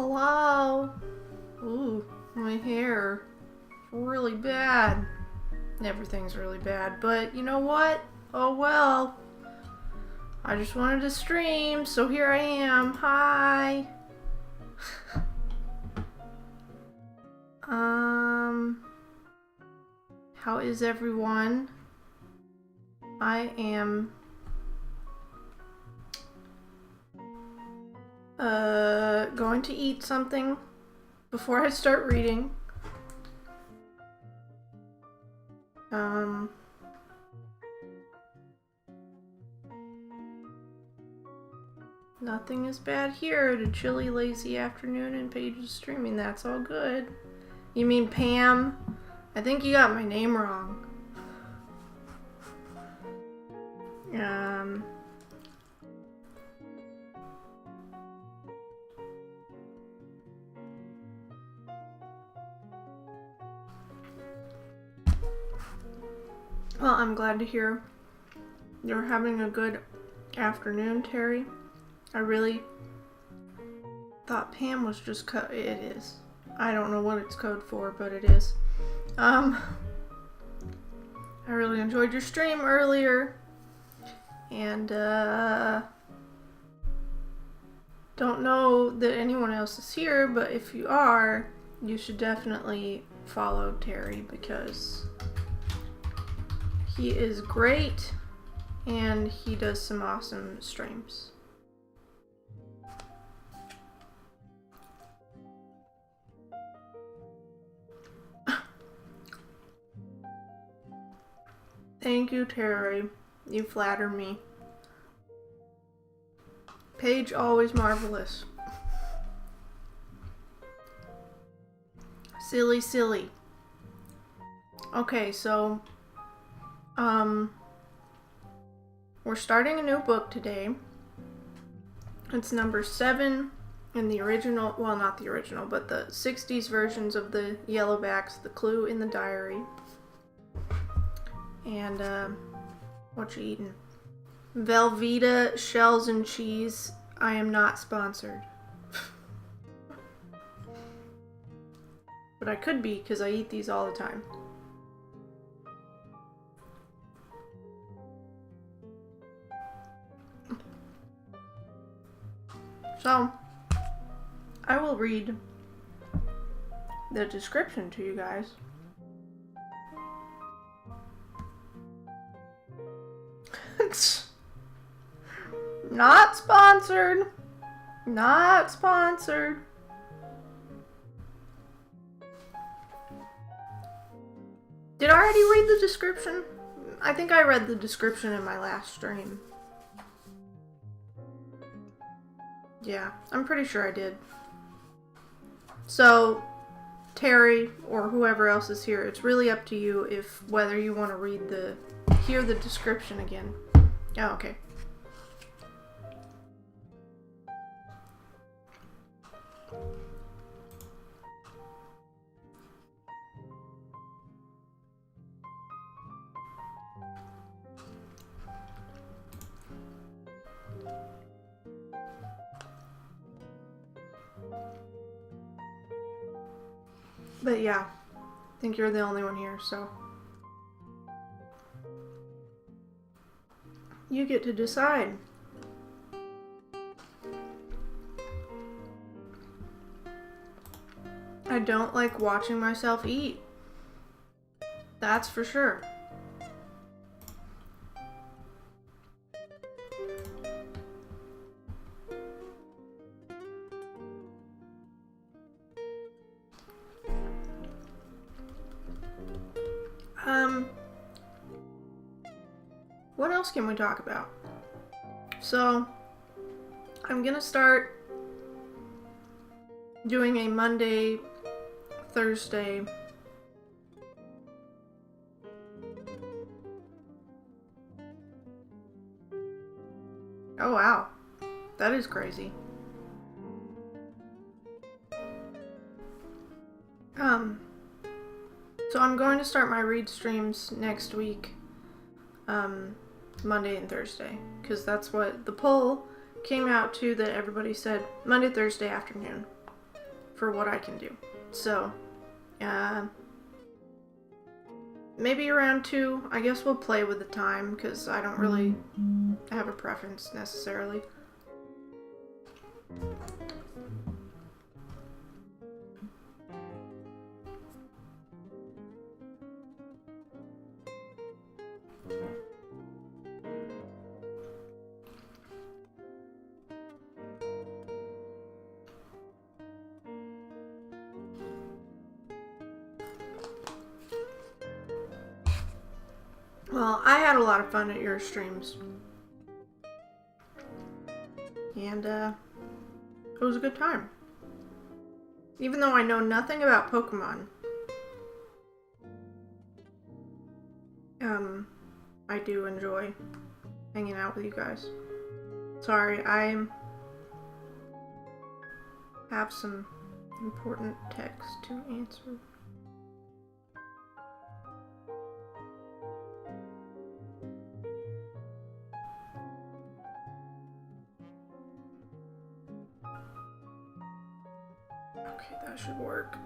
Hello? Ooh, my hair. Really bad. Everything's really bad, but you know what? Oh well. I just wanted to stream, so here I am. Hi. How is everyone? I am going to eat something before I start reading. Nothing is bad here. A chilly, lazy afternoon and Paige is streaming. That's all good. You mean Pam? I think you got my name wrong. Well, I'm glad to hear you're having a good afternoon, Terry. I really thought Pam was just code. It is. I don't know what it's code for, but it is. I really enjoyed your stream earlier. And, don't know that anyone else is here, but if you are, you should definitely follow Terry because he is great and he does some awesome streams. Thank you, Terry. You flatter me. Paige, always marvelous. Silly, silly. Okay, so, we're starting a new book today. It's number 7 in the original, well, not the original, but the 60s versions of the Yellowbacks, The Clue in the Diary. And, what you eating? Velveeta shells and cheese. I am not sponsored. But I could be, because I eat these all the time. So, I will read the description to you guys. Not sponsored. Not sponsored. Did I already read the description? I think I read the description in my last stream. Yeah, I'm pretty sure I did. So, Terry, or whoever else is here, it's really up to you if whether you want to hear the description again. Oh, okay. But yeah, I think you're the only one here, so you get to decide. I don't like watching myself eat. That's for sure. What else can we talk about? So, I'm gonna start doing a Monday, Thursday. Oh wow, that is crazy. So I'm going to start my read streams next week, Monday and Thursday, because that's what the poll came out to, that everybody said Monday, Thursday afternoon. for what I can do. So, maybe around 2. I guess we'll play with the time, because I don't really have a preference necessarily. Well, I had a lot of fun at your streams. And, it was a good time. Even though I know nothing about Pokemon. I do enjoy hanging out with you guys. Sorry, I have some important text to answer. Okay, that should work.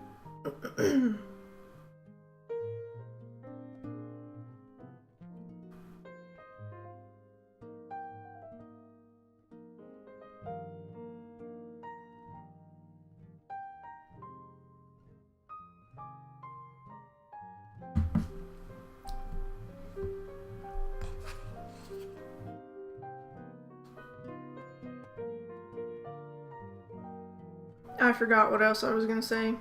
I forgot what else I was gonna say.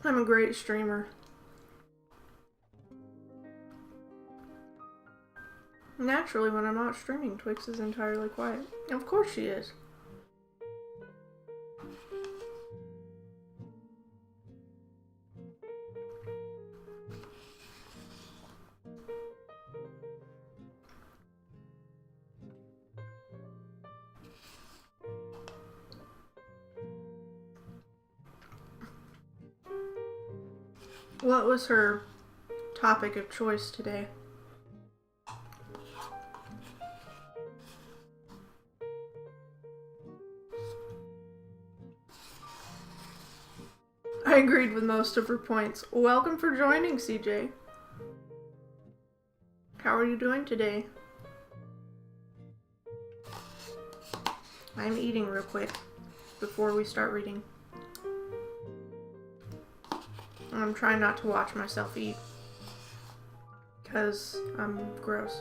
I'm a great streamer. Naturally, when I'm not streaming, Twix is entirely quiet. Of course she is. What was her topic of choice today? I agreed with most of her points. Welcome for joining, CJ. How are you doing today? I'm eating real quick before we start reading. I'm trying not to watch myself eat because I'm gross.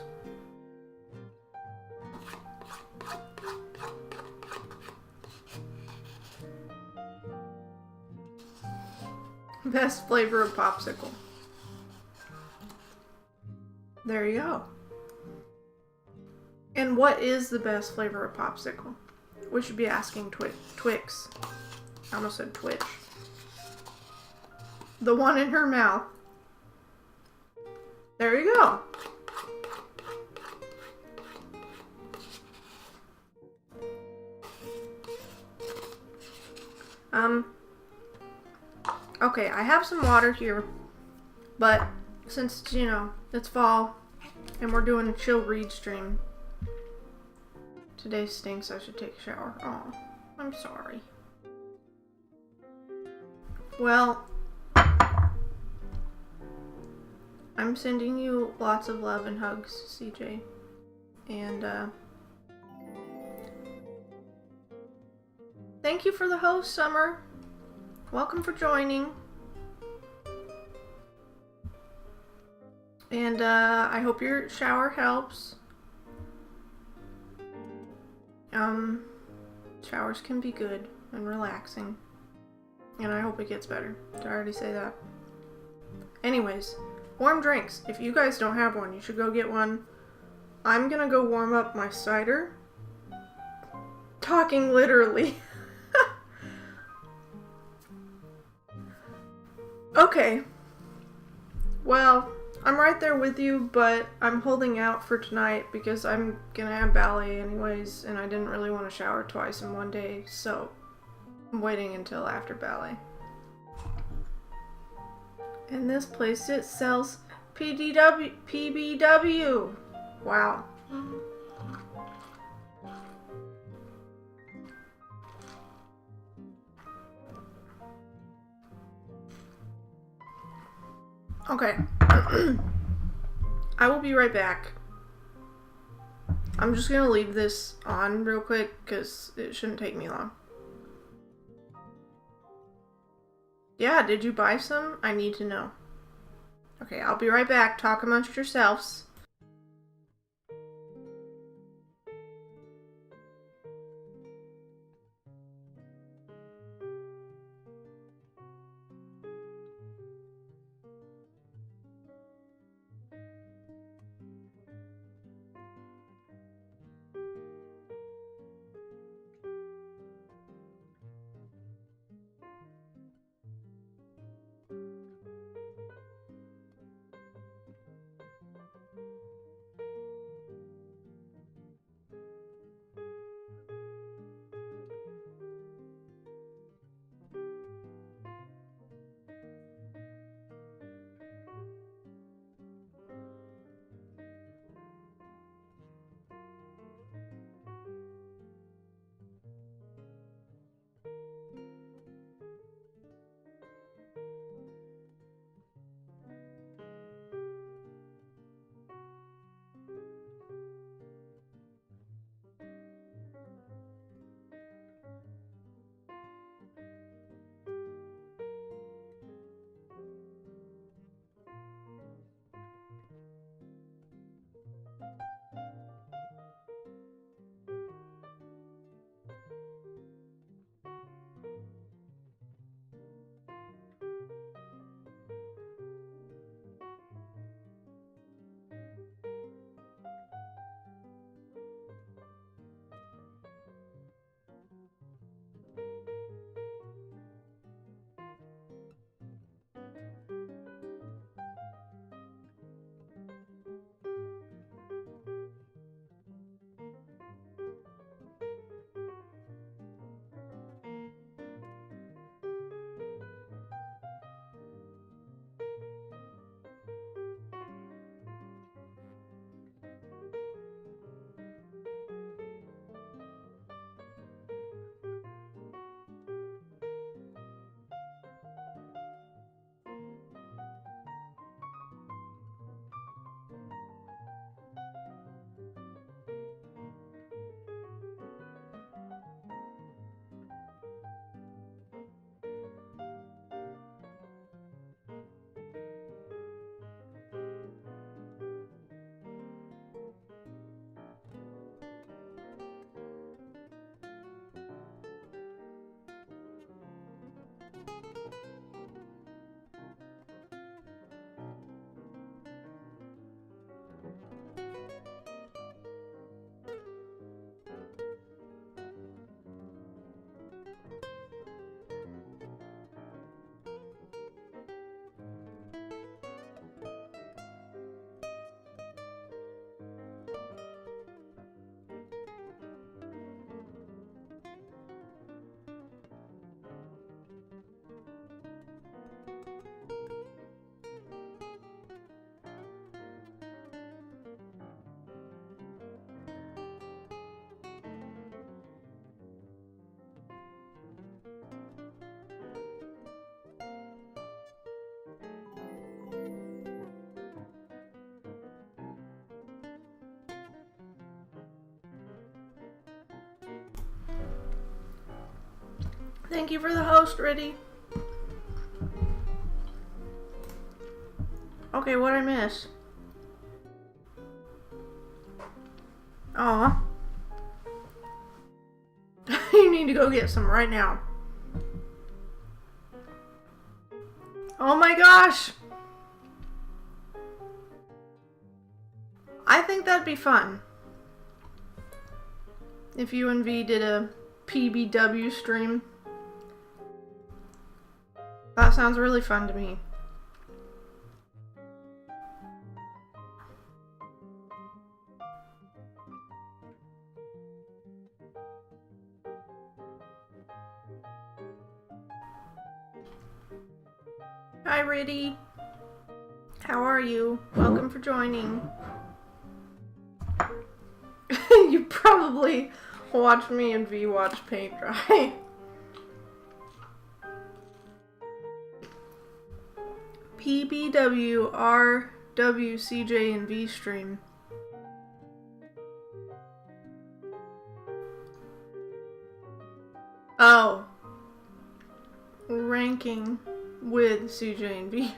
Best flavor of popsicle. There you go. And what is the best flavor of popsicle? We should be asking Twix. I almost said Twitch. The one in her mouth. There you go. Okay, I have some water here, but since, you know, it's fall and we're doing a chill read stream, today stinks, I should take a shower. Oh, I'm sorry. Well, I'm sending you lots of love and hugs, CJ. And, thank you for the host, Summer. Welcome for joining. And, I hope your shower helps. Showers can be good and relaxing. And I hope it gets better. Did I already say that? Anyways, warm drinks. If you guys don't have one, you should go get one. I'm gonna go warm up my cider. Talking literally. Okay. Well, I'm right there with you, but I'm holding out for tonight because I'm gonna have ballet anyways, and I didn't really want to shower twice in one day, so I'm waiting until after ballet. And this place, it sells PBW. Wow. Okay. I will be right back. I'm just gonna leave this on real quick because it shouldn't take me long. Yeah, did you buy some? I need to know. Okay, I'll be right back. Talk amongst yourselves. Thank you for the host, Riddy. Okay, what'd I miss? Aw. You need to go get some right now. Oh my gosh! I think that'd be fun. If you and V did a PBW stream. That sounds really fun to me. Hi, Riddy. How are you? Welcome for joining. You probably watched me and V watch paint dry. PBW RW CJ and V stream. Oh. Ranking with CJ and V.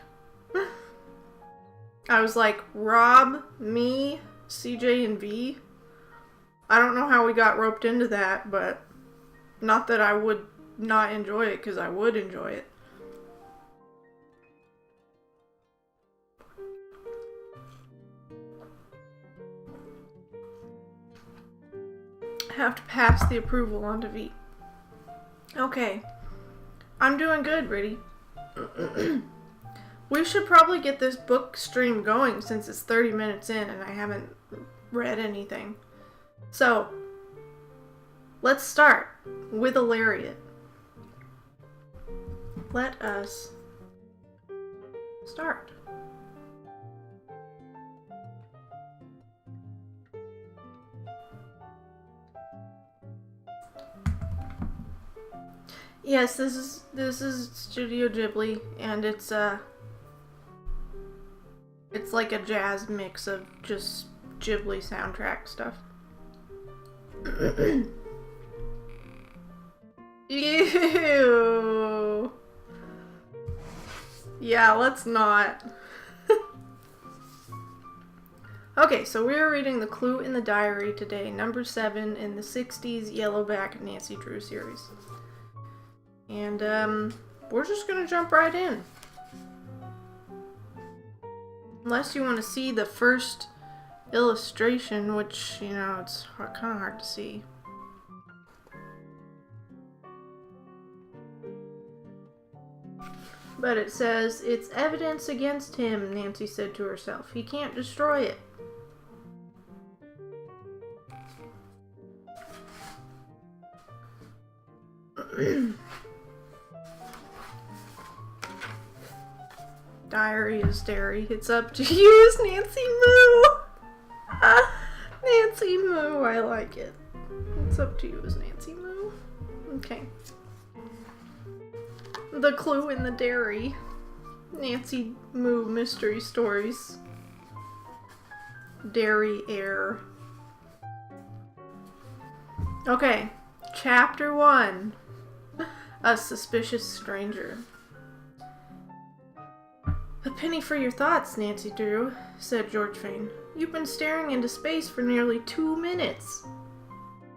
I was like, Rob, me, CJ and V? I don't know how we got roped into that, but not that I would not enjoy it, because I would enjoy it. I have to pass the approval on to V. Okay. I'm doing good, Ritty. We should probably get this book stream going since it's 30 minutes in and I haven't read anything. So, let's start with a lariat. Let us start. Yes, this is Studio Ghibli, and it's like a jazz mix of just Ghibli soundtrack stuff. Ew. Yeah, let's not. Okay, so we're reading The Clue in the Diary today, number 7 in the 60s Yellowback Nancy Drew series. And, we're just gonna jump right in. Unless you want to see the first illustration, which, you know, it's kind of hard to see. But it says, "It's evidence against him," Nancy said to herself. "He can't destroy it." Diary is dairy. It's up to you, is Nancy Moo. Nancy Moo, I like it. It's up to you, is Nancy Moo. Okay. The Clue in the Dairy. Nancy Moo Mystery Stories. Dairy Air. Okay. Chapter 1. A Suspicious Stranger. "A penny for your thoughts, Nancy Drew," said George Fane. "You've been staring into space for nearly 2 minutes.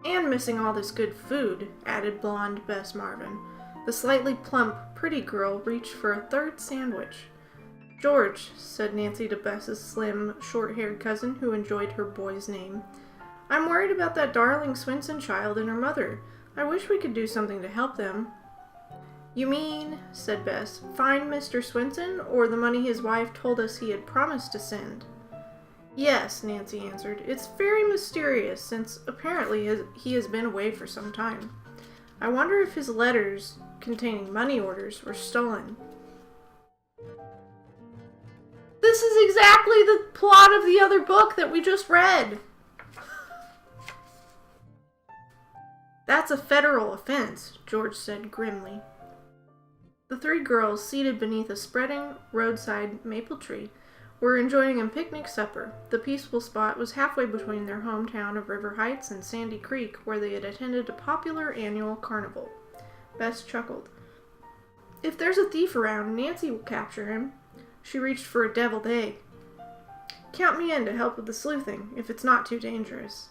And missing all this good food," added blonde Bess Marvin. The slightly plump, pretty girl reached for a third sandwich. "George," said Nancy to Bess's slim, short-haired cousin, who enjoyed her boy's name, "I'm worried about that darling Swinson child and her mother. I wish we could do something to help them." "You mean," said Bess, "find Mr. Swinson, or the money his wife told us he had promised to send?" "Yes," Nancy answered. "It's very mysterious, since apparently he has been away for some time. I wonder if his letters containing money orders were stolen." This is exactly the plot of the other book that we just read. "That's a federal offense," George said grimly. The 3 girls, seated beneath a spreading roadside maple tree, were enjoying a picnic supper. The peaceful spot was halfway between their hometown of River Heights and Sandy Creek, where they had attended a popular annual carnival. Bess chuckled. "If there's a thief around, Nancy will capture him." She reached for a deviled egg. "Count me in to help with the sleuthing, if it's not too dangerous."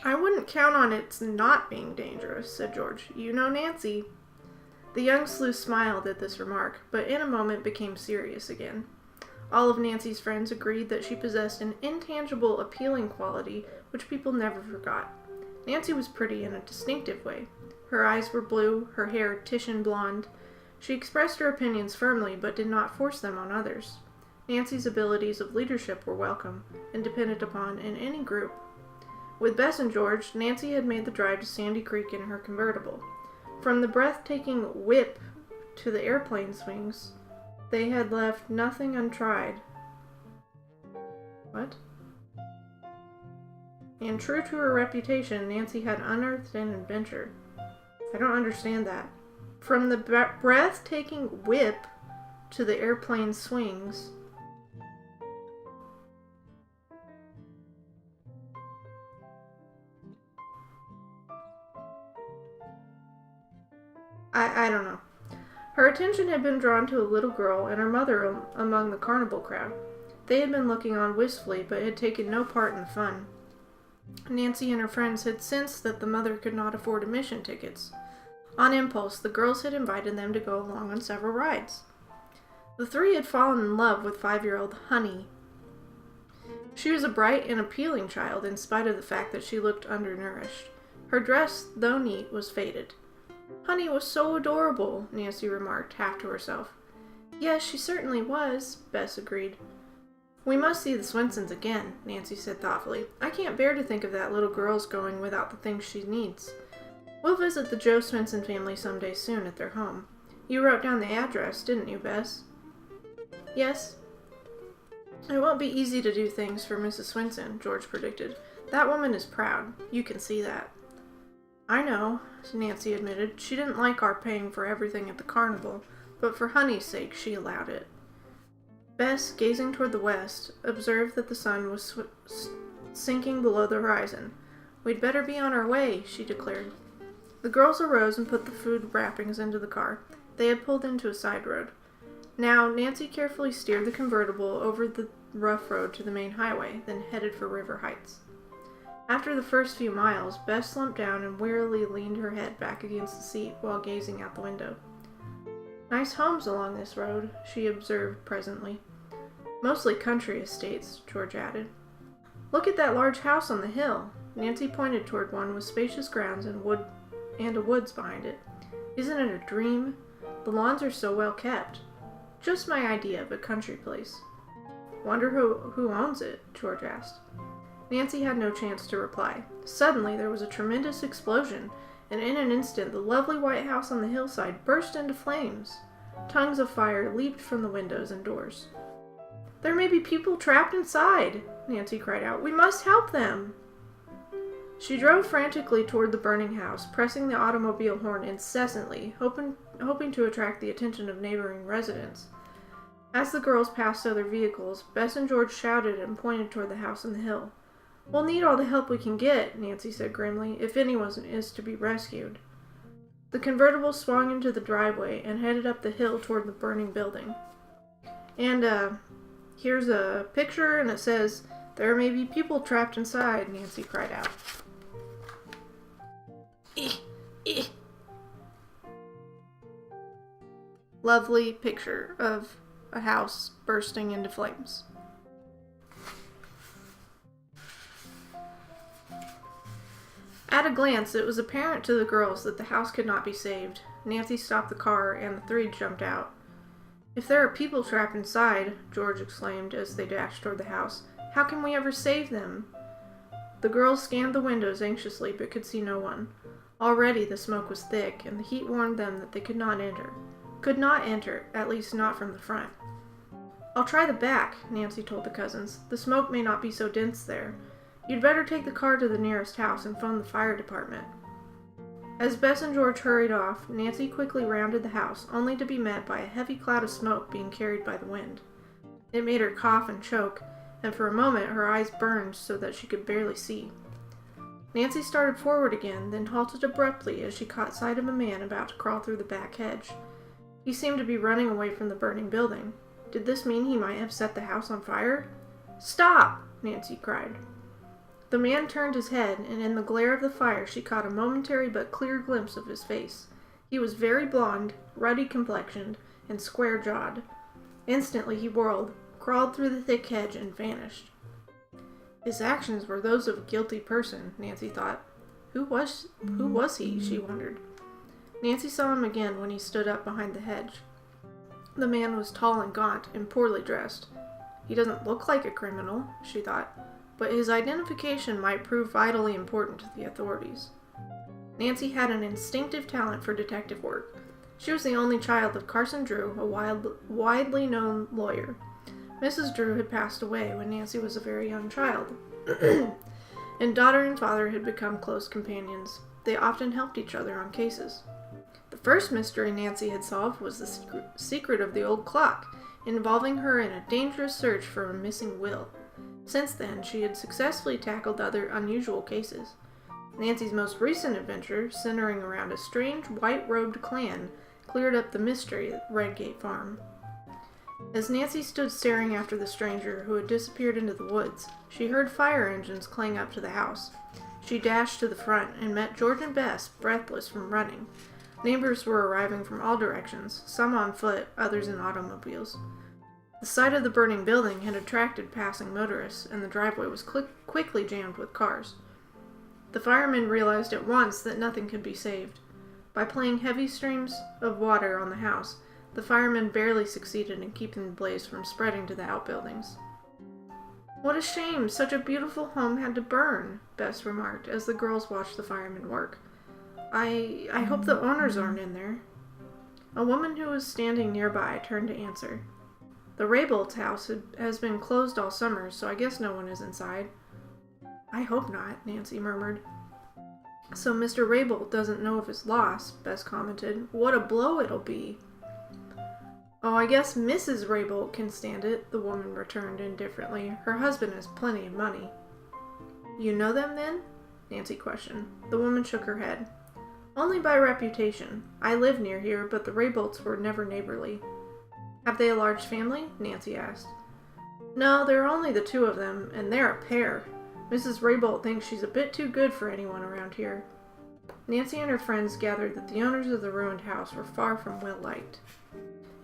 "I wouldn't count on its not being dangerous," said George. "You know Nancy." The young sleuth smiled at this remark, but in a moment became serious again. All of Nancy's friends agreed that she possessed an intangible, appealing quality which people never forgot. Nancy was pretty in a distinctive way. Her eyes were blue, her hair Titian blonde. She expressed her opinions firmly, but did not force them on others. Nancy's abilities of leadership were welcome, and depended upon in any group. With Bess and George, Nancy had made the drive to Sandy Creek in her convertible. From the breathtaking whip to the airplane swings, they had left nothing untried. What? And true to her reputation, Nancy had unearthed an adventure. I don't understand that. From the breathtaking whip to the airplane swings. I don't know. Her attention had been drawn to a little girl and her mother among the carnival crowd. They had been looking on wistfully, but had taken no part in the fun. Nancy and her friends had sensed that the mother could not afford admission tickets. On impulse, the girls had invited them to go along on several rides. The three had fallen in love with 5-year-old Honey. She was a bright and appealing child in spite of the fact that she looked undernourished. Her dress, though neat, was faded. Honey was so adorable, Nancy remarked, half to herself. Yes, she certainly was, Bess agreed. We must see the Swinsons again, Nancy said thoughtfully. I can't bear to think of that little girl's going without the things she needs. We'll visit the Joe Swinson family someday soon at their home. You wrote down the address, didn't you, Bess? Yes. It won't be easy to do things for Mrs. Swinson, George predicted. That woman is proud. You can see that. I know, Nancy admitted. She didn't like our paying for everything at the carnival, but for Honey's sake she allowed it. Bess, gazing toward the west, observed that the sun was sinking below the horizon. We'd better be on our way, she declared. The girls arose and put the food wrappings into the car. They had pulled into a side road. Now, Nancy carefully steered the convertible over the rough road to the main highway, then headed for River Heights. After the first few miles, Bess slumped down and wearily leaned her head back against the seat while gazing out the window. Nice homes along this road, she observed presently. Mostly country estates, George added. Look at that large house on the hill. Nancy pointed toward one with spacious grounds and a woods behind it. Isn't it a dream? The lawns are so well kept. Just my idea of a country place. Wonder who owns it, George asked. Nancy had no chance to reply. Suddenly there was a tremendous explosion, and in an instant the lovely white house on the hillside burst into flames. Tongues of fire leaped from the windows and doors. There may be people trapped inside, Nancy cried out. We must help them. She drove frantically toward the burning house, pressing the automobile horn incessantly, hoping to attract the attention of neighboring residents. As the girls passed other vehicles, Bess and George shouted and pointed toward the house on the hill. We'll need all the help we can get, Nancy said grimly, if anyone is to be rescued. The convertible swung into the driveway and headed up the hill toward the burning building. And, here's a picture, and it says, there may be people trapped inside, Nancy cried out. Lovely picture of a house bursting into flames. At a glance, it was apparent to the girls that the house could not be saved. Nancy stopped the car, and the three jumped out. If there are people trapped inside, George exclaimed as they dashed toward the house, how can we ever save them? The girls scanned the windows anxiously, but could see no one. Already the smoke was thick, and the heat warned them that they could not enter. Could not enter, at least not from the front. I'll try the back, Nancy told the cousins. The smoke may not be so dense there. You'd better take the car to the nearest house and phone the fire department. As Bess and George hurried off, Nancy quickly rounded the house, only to be met by a heavy cloud of smoke being carried by the wind. It made her cough and choke, and for a moment her eyes burned so that she could barely see. Nancy started forward again, then halted abruptly as she caught sight of a man about to crawl through the back hedge. He seemed to be running away from the burning building. Did this mean he might have set the house on fire? Stop! Nancy cried. The man turned his head, and in the glare of the fire she caught a momentary but clear glimpse of his face. He was very blond, ruddy-complexioned, and square-jawed. Instantly he whirled, crawled through the thick hedge, and vanished. His actions were those of a guilty person, Nancy thought. Who was he? She wondered. Nancy saw him again when he stood up behind the hedge. The man was tall and gaunt, and poorly dressed. He doesn't look like a criminal, she thought, but his identification might prove vitally important to the authorities. Nancy had an instinctive talent for detective work. She was the only child of Carson Drew, a widely known lawyer. Mrs. Drew had passed away when Nancy was a very young child, and daughter and father had become close companions. They often helped each other on cases. The first mystery Nancy had solved was the secret of the old clock, involving her in a dangerous search for a missing will. Since then, she had successfully tackled other unusual cases. Nancy's most recent adventure, centering around a strange white-robed clan, cleared up the mystery at Redgate Farm. As Nancy stood staring after the stranger who had disappeared into the woods, she heard fire engines clang up to the house. She dashed to the front and met George and Bess, breathless from running. Neighbors were arriving from all directions, some on foot, others in automobiles. The sight of the burning building had attracted passing motorists, and the driveway was quickly jammed with cars. The firemen realized at once that nothing could be saved. By playing heavy streams of water on the house, the firemen barely succeeded in keeping the blaze from spreading to the outbuildings. "What a shame, such a beautiful home had to burn," Bess remarked as the girls watched the firemen work. I hope the owners aren't in there." A woman who was standing nearby turned to answer. "The Raybolt's house has been closed all summer, so I guess no one is inside." "I hope not," Nancy murmured. "So Mr. Raybolt doesn't know of his loss," Bess commented. "What a blow it'll be." "Oh, I guess Mrs. Raybolt can stand it," the woman returned indifferently. "Her husband has plenty of money." "You know them, then?" Nancy questioned. The woman shook her head. "Only by reputation. I live near here, but the Raybolts were never neighborly." "Have they a large family?" Nancy asked. "No, there are only the two of them, and they're a pair. Mrs. Raybolt thinks she's a bit too good for anyone around here." Nancy and her friends gathered that the owners of the ruined house were far from well liked.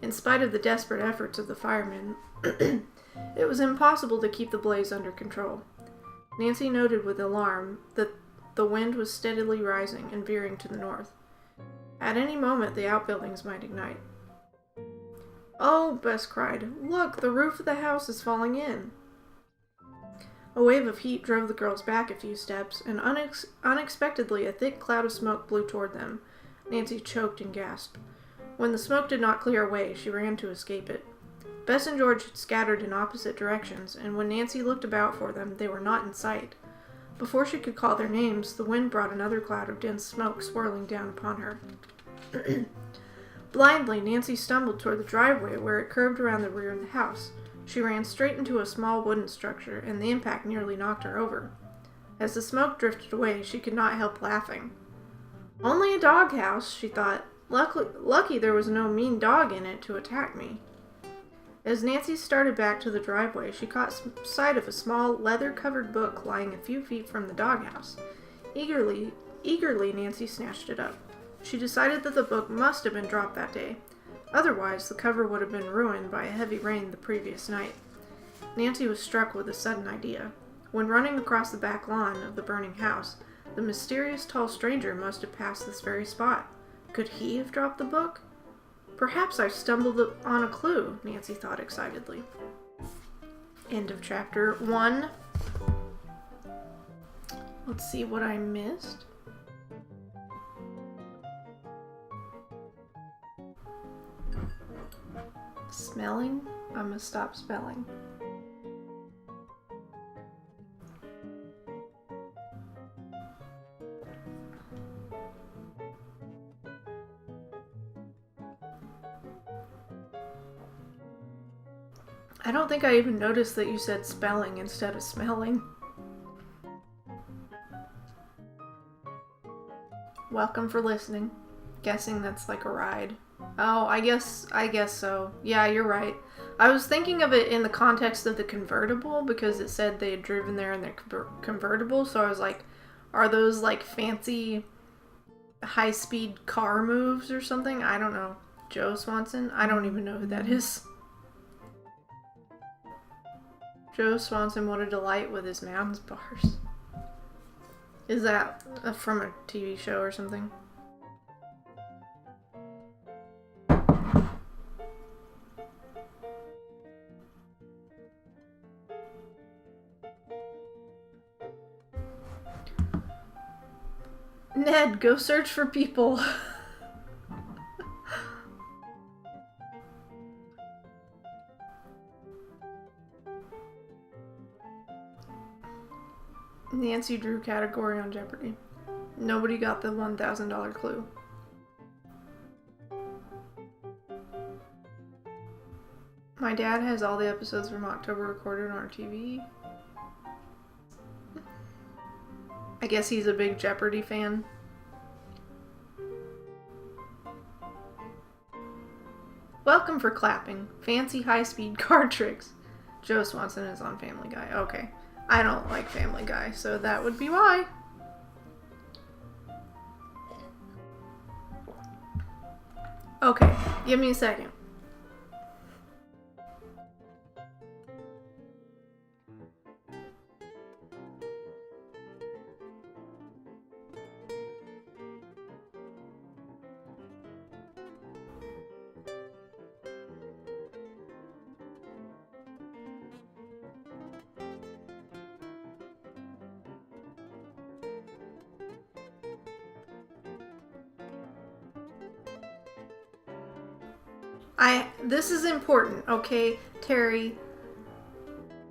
In spite of the desperate efforts of the firemen, it was impossible to keep the blaze under control. Nancy noted with alarm that the wind was steadily rising and veering to the north. At any moment, the outbuildings might ignite. "Oh," Bess cried, "look, the roof of the house is falling in." A wave of heat drove the girls back a few steps, and unexpectedly a thick cloud of smoke blew toward them. Nancy choked and gasped. When the smoke did not clear away, she ran to escape it. Bess and George had scattered in opposite directions, and when Nancy looked about for them, they were not in sight. Before she could call their names, the wind brought another cloud of dense smoke swirling down upon her. Blindly, Nancy stumbled toward the driveway where it curved around the rear of the house. She ran straight into a small wooden structure, and the impact nearly knocked her over. As the smoke drifted away, she could not help laughing. "Only a doghouse," she thought. Lucky there was no mean dog in it to attack me." As Nancy started back to the driveway, she caught sight of a small, leather-covered book lying a few feet from the doghouse. Eagerly, Nancy snatched it up. She decided that the book must have been dropped that day. Otherwise, the cover would have been ruined by a heavy rain the previous night. Nancy was struck with a sudden idea. When running across the back lawn of the burning house, the mysterious tall stranger must have passed this very spot. Could he have dropped the book? "Perhaps I've stumbled on a clue," Nancy thought excitedly. End of chapter 1. Let's see what I missed. Smelling? I'm gonna stop spelling. I don't think I even noticed that you said spelling instead of smelling. Welcome for listening. Guessing that's like a ride. Oh, I guess so. Yeah, you're right. I was thinking of it in the context of the convertible because it said they had driven there in their convertible, so I was like, are those like fancy high-speed car moves or something? I don't know. Joe Swanson? I don't even know who that is. Joe Swanson, what a delight with his mountains bars. Is that from a TV show or something? Ned, go search for people. Nancy drew category on Jeopardy. Nobody got the $1,000 clue. My dad has all the episodes from October recorded on our TV. I guess he's a big Jeopardy fan. Welcome for clapping. Fancy high-speed card tricks. Joe Swanson is on Family Guy. Okay. I don't like Family Guy, so that would be why. Okay, give me a second. This is important, okay, Terry?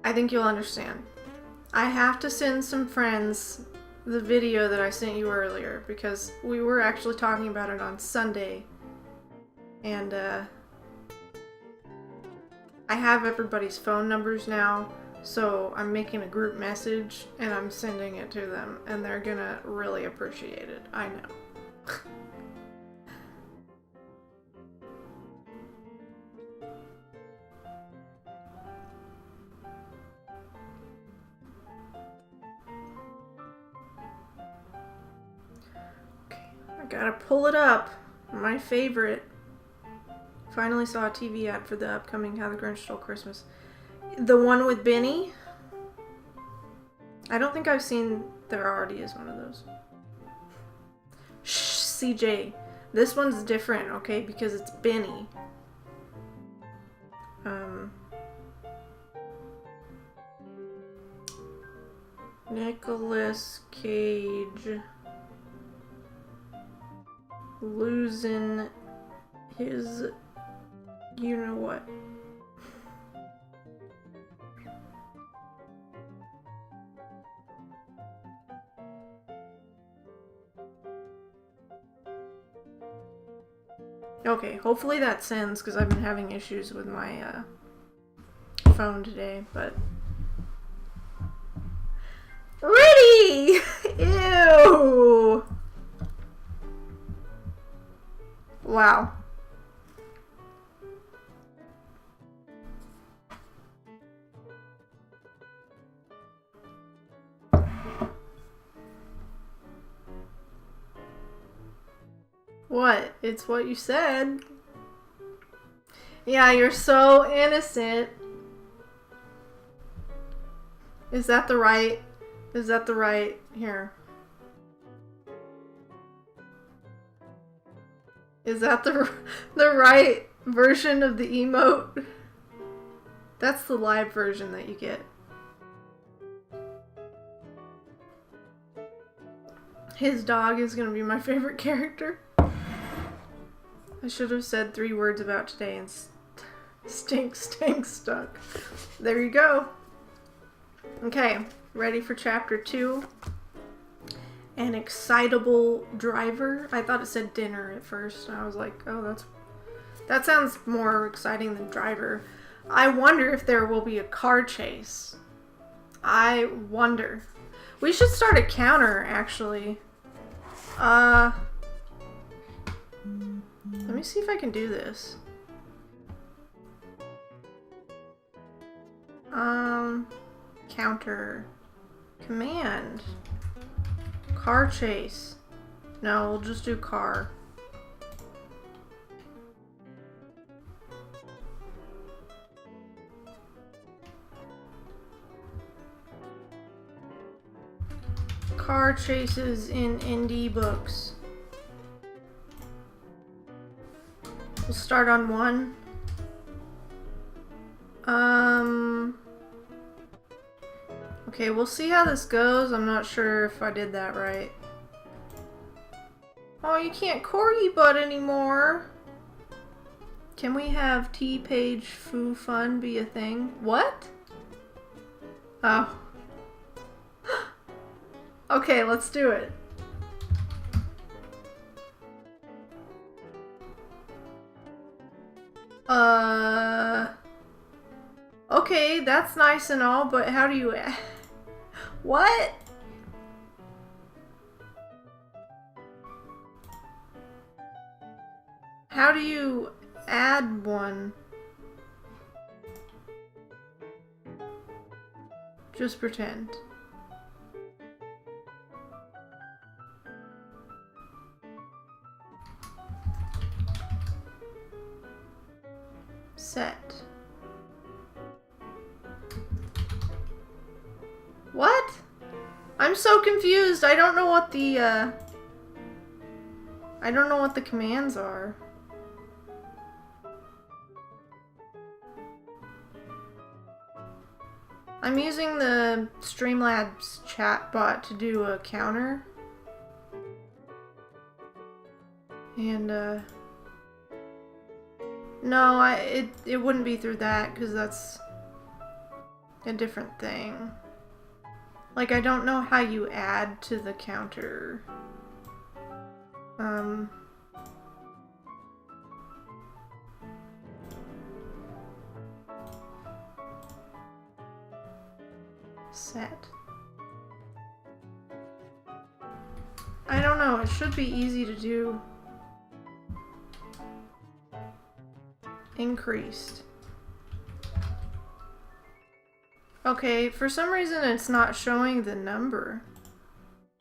I think you'll understand. I have to send some friends the video that I sent you earlier because we were actually talking about it on Sunday. And, I have everybody's phone numbers now, so I'm making a group message and I'm sending it to them, and they're gonna really appreciate it. I know. Gotta pull it up. My favorite. Finally saw a TV ad for the upcoming How the Grinch Stole Christmas. The one with Benny? I don't think I've seen... There already is one of those. Shh, CJ. This one's different, okay? Because it's Benny. Nicolas Cage... losing his you know what. Okay, hopefully that sends because I've been having issues with my phone today, but ready! Ew! Wow. What? It's what you said. Yeah, you're so innocent. Is that the right? Here. Is that the right version of the emote? That's the live version that you get. His dog is gonna be my favorite character. I should have said 3 words about today and stink, stunk. There you go. Okay, ready for chapter 2. An excitable driver. I thought it said dinner at first. And I was like, oh, that sounds more exciting than driver. I wonder if there will be a car chase. I wonder. We should start a counter, actually. Let me see if I can do this. Counter. Command. Car chase. No, we'll just do car. Car chases in indie books. We'll start on 1. Okay, we'll see how this goes. I'm not sure if I did that right. Oh, you can't corgi butt anymore. Can we have T-Page Foo Fun be a thing? What? Oh. Okay, let's do it. Okay, that's nice and all, but how do you... What? How do you add one? Just pretend. Set. What? I'm so confused. I don't know what the commands are. I'm using the Streamlabs chatbot to do a counter. And, no, it wouldn't be through that, because that's a different thing. Like, I don't know how you add to the counter. Set. I don't know, it should be easy to do. Increased. Okay, for some reason it's not showing the number.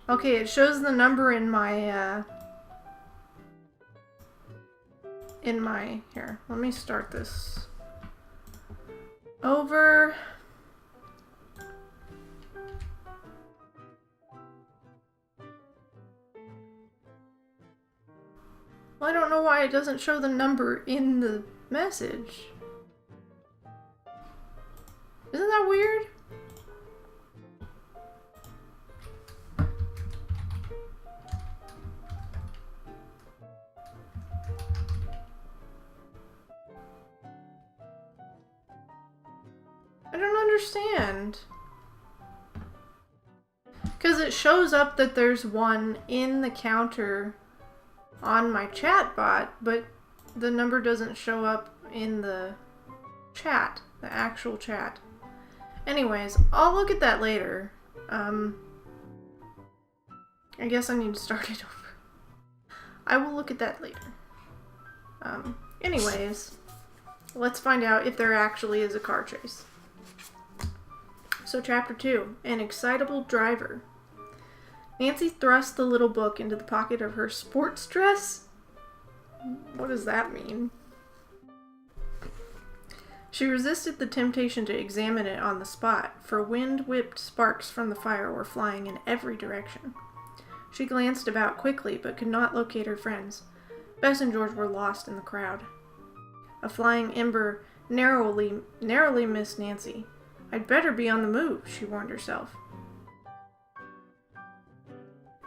Okay, it shows the number in my, here, let me start this over. Well, I don't know why it doesn't show the number in the message. Isn't that weird? I don't understand. Because it shows up that there's one in the counter on my chatbot, but the number doesn't show up in the chat, the actual chat. Anyways, I'll look at that later. I guess I need to start it over. I will look at that later. Anyways, let's find out if there actually is a car chase. So chapter 2, an excitable driver. Nancy thrust the little book into the pocket of her sports dress. What does that mean? She resisted the temptation to examine it on the spot, for wind-whipped sparks from the fire were flying in every direction. She glanced about quickly, but could not locate her friends. Bess and George were lost in the crowd. A flying ember narrowly missed Nancy. I'd better be on the move, she warned herself.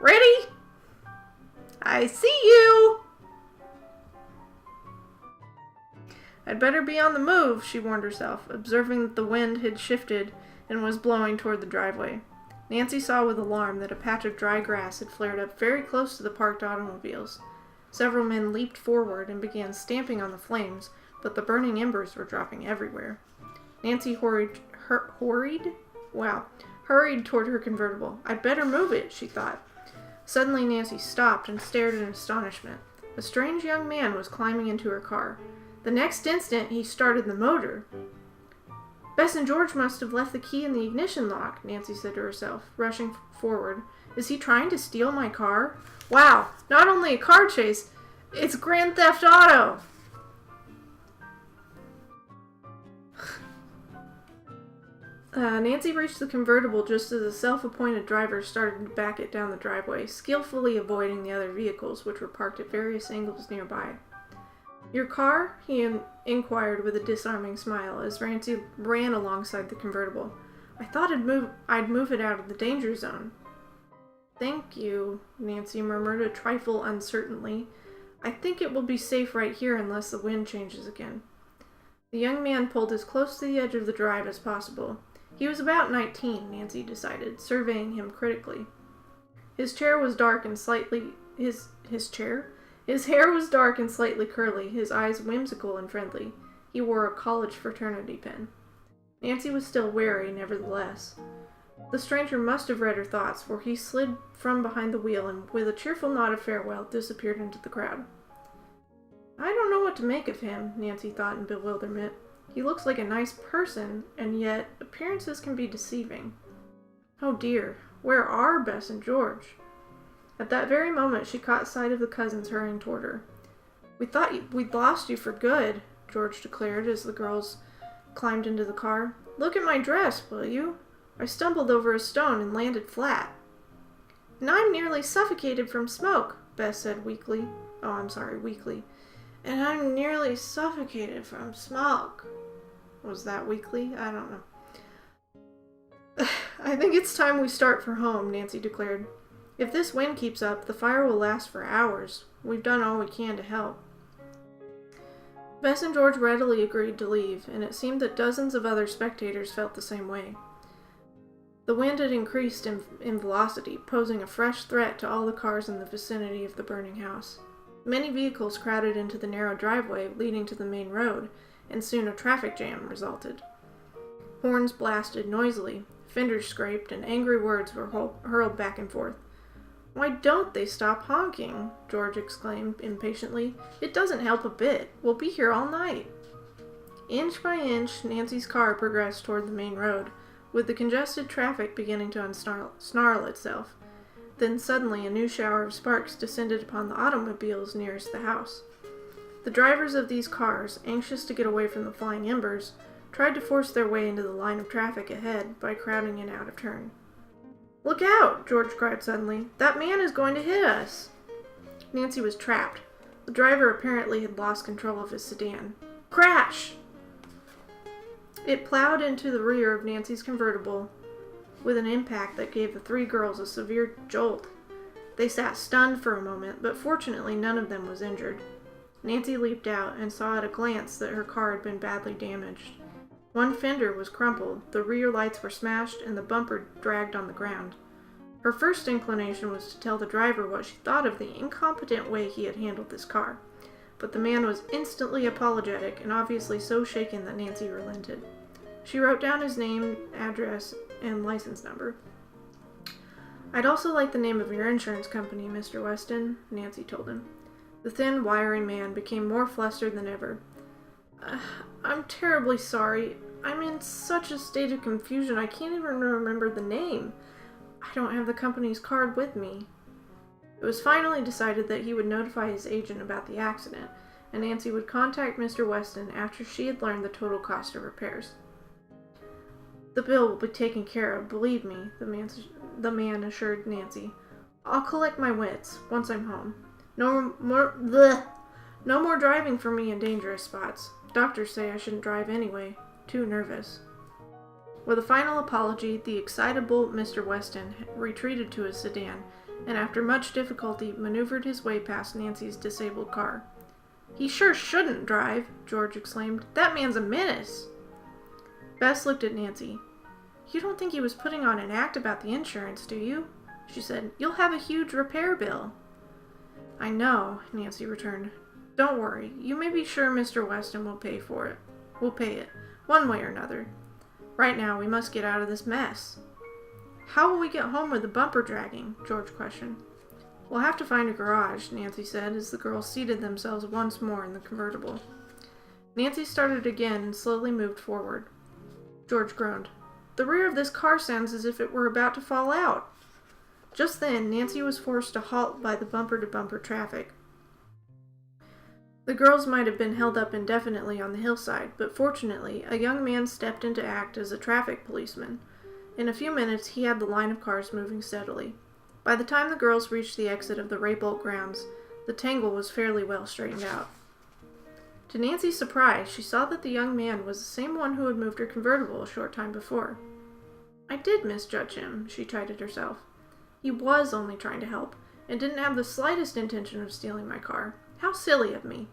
Ready? I see you! I'd better be on the move, she warned herself, observing that the wind had shifted and was blowing toward the driveway. Nancy saw with alarm that a patch of dry grass had flared up very close to the parked automobiles. Several men leaped forward and began stamping on the flames, but the burning embers were dropping everywhere. Nancy hurried toward her convertible. I'd better move it, she thought. Suddenly Nancy stopped and stared in astonishment. A strange young man was climbing into her car. The next instant, he started the motor. Bess and George must have left the key in the ignition lock, Nancy said to herself, rushing forward. Is he trying to steal my car? Wow, not only a car chase, it's Grand Theft Auto! Nancy reached the convertible just as a self-appointed driver started to back it down the driveway, skillfully avoiding the other vehicles, which were parked at various angles nearby. Your car? He inquired with a disarming smile as Nancy ran alongside the convertible. I thought I'd move it out of the danger zone. Thank you, Nancy murmured a trifle uncertainly. I think it will be safe right here unless the wind changes again. The young man pulled as close to the edge of the drive as possible. He was about 19, Nancy decided, surveying him critically. His hair was dark and slightly curly, his eyes whimsical and friendly. He wore a college fraternity pin. Nancy was still wary, nevertheless. The stranger must have read her thoughts, for he slid from behind the wheel and, with a cheerful nod of farewell, disappeared into the crowd. I don't know what to make of him, Nancy thought in bewilderment. He looks like a nice person, and yet appearances can be deceiving. Oh dear, where are Bess and George? At that very moment she caught sight of the cousins hurrying toward her. We thought we'd lost you for good, George declared as the girls climbed into the car. Look at my dress, will you? I stumbled over a stone and landed flat. And I'm nearly suffocated from smoke, Bess said weakly. Weakly. And I'm nearly suffocated from smoke. Was that weakly? I don't know. I think it's time we start for home, Nancy declared. If this wind keeps up, the fire will last for hours. We've done all we can to help. Bess and George readily agreed to leave, and it seemed that dozens of other spectators felt the same way. The wind had increased in velocity, posing a fresh threat to all the cars in the vicinity of the burning house. Many vehicles crowded into the narrow driveway leading to the main road, and soon a traffic jam resulted. Horns blasted noisily, fenders scraped, and angry words were hurled back and forth. Why don't they stop honking? George exclaimed impatiently. It doesn't help a bit. We'll be here all night. Inch by inch, Nancy's car progressed toward the main road, with the congested traffic beginning to unsnarl itself. Then suddenly a new shower of sparks descended upon the automobiles nearest the house. The drivers of these cars, anxious to get away from the flying embers, tried to force their way into the line of traffic ahead by crowding in out of turn. Look out! George cried suddenly. That man is going to hit us! Nancy was trapped. The driver apparently had lost control of his sedan. Crash! It plowed into the rear of Nancy's convertible with an impact that gave the three girls a severe jolt. They sat stunned for a moment, but fortunately none of them was injured. Nancy leaped out and saw at a glance that her car had been badly damaged. One fender was crumpled, the rear lights were smashed, and the bumper dragged on the ground. Her first inclination was to tell the driver what she thought of the incompetent way he had handled this car, but the man was instantly apologetic and obviously so shaken that Nancy relented. She wrote down his name, address, and license number. I'd also like the name of your insurance company, Mr. Weston, Nancy told him. The thin, wiry man became more flustered than ever. I'm terribly sorry. I'm in such a state of confusion I can't even remember the name. I don't have the company's card with me. It was finally decided that he would notify his agent about the accident, and Nancy would contact Mr. Weston after she had learned the total cost of repairs. The bill will be taken care of, believe me, the man assured Nancy. I'll collect my wits once I'm home. No more driving for me in dangerous spots. Doctors say I shouldn't drive anyway. Too nervous. With a final apology, the excitable Mr. Weston retreated to his sedan, and after much difficulty maneuvered his way past Nancy's disabled car. He sure shouldn't drive, George exclaimed. That man's a menace. Bess looked at Nancy. You don't think he was putting on an act about the insurance, do you? She said. You'll have a huge repair bill. I know, Nancy returned. Don't worry. You may be sure Mr. Weston will pay for it. We'll pay it, one way or another. Right now, we must get out of this mess. How will we get home with the bumper dragging? George questioned. We'll have to find a garage, Nancy said, as the girls seated themselves once more in the convertible. Nancy started again and slowly moved forward. George groaned. The rear of this car sounds as if it were about to fall out. Just then, Nancy was forced to halt by the bumper-to-bumper traffic. The girls might have been held up indefinitely on the hillside, but fortunately, a young man stepped in to act as a traffic policeman. In a few minutes, he had the line of cars moving steadily. By the time the girls reached the exit of the Raybolt grounds, the tangle was fairly well straightened out. To Nancy's surprise, she saw that the young man was the same one who had moved her convertible a short time before. I did misjudge him, she chided herself. He was only trying to help, and didn't have the slightest intention of stealing my car. How silly of me.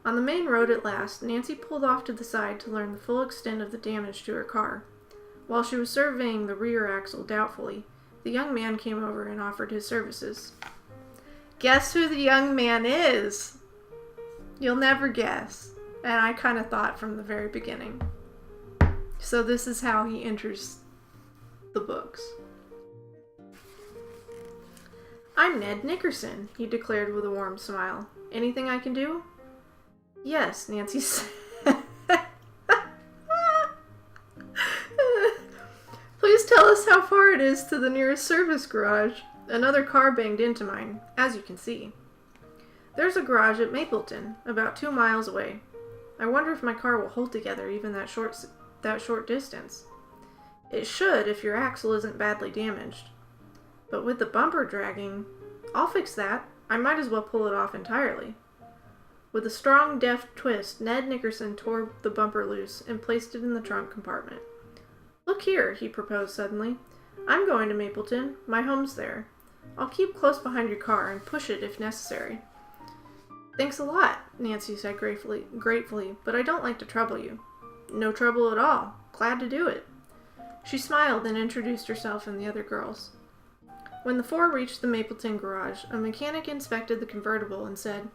On the main road at last, Nancy pulled off to the side to learn the full extent of the damage to her car. While she was surveying the rear axle doubtfully, the young man came over and offered his services. Guess who the young man is? You'll never guess. And I kind of thought from the very beginning. So this is how he enters the books. "I'm Ned Nickerson," he declared with a warm smile. "Anything I can do?" "Yes," Nancy said. "Please tell us how far it is to the nearest service garage." Another car banged into mine, as you can see. "There's a garage at Mapleton, about 2 miles away. I wonder if my car will hold together even that short distance." "It should if your axle isn't badly damaged. But with the bumper dragging..." "I'll fix that. I might as well pull it off entirely." With a strong, deft twist, Ned Nickerson tore the bumper loose and placed it in the trunk compartment. "Look here," he proposed suddenly. "I'm going to Mapleton. My home's there. I'll keep close behind your car and push it if necessary." "Thanks a lot," Nancy said gratefully, "but I don't like to trouble you." "No trouble at all. Glad to do it." She smiled and introduced herself and the other girls. When the four reached the Mapleton garage, a mechanic inspected the convertible and said,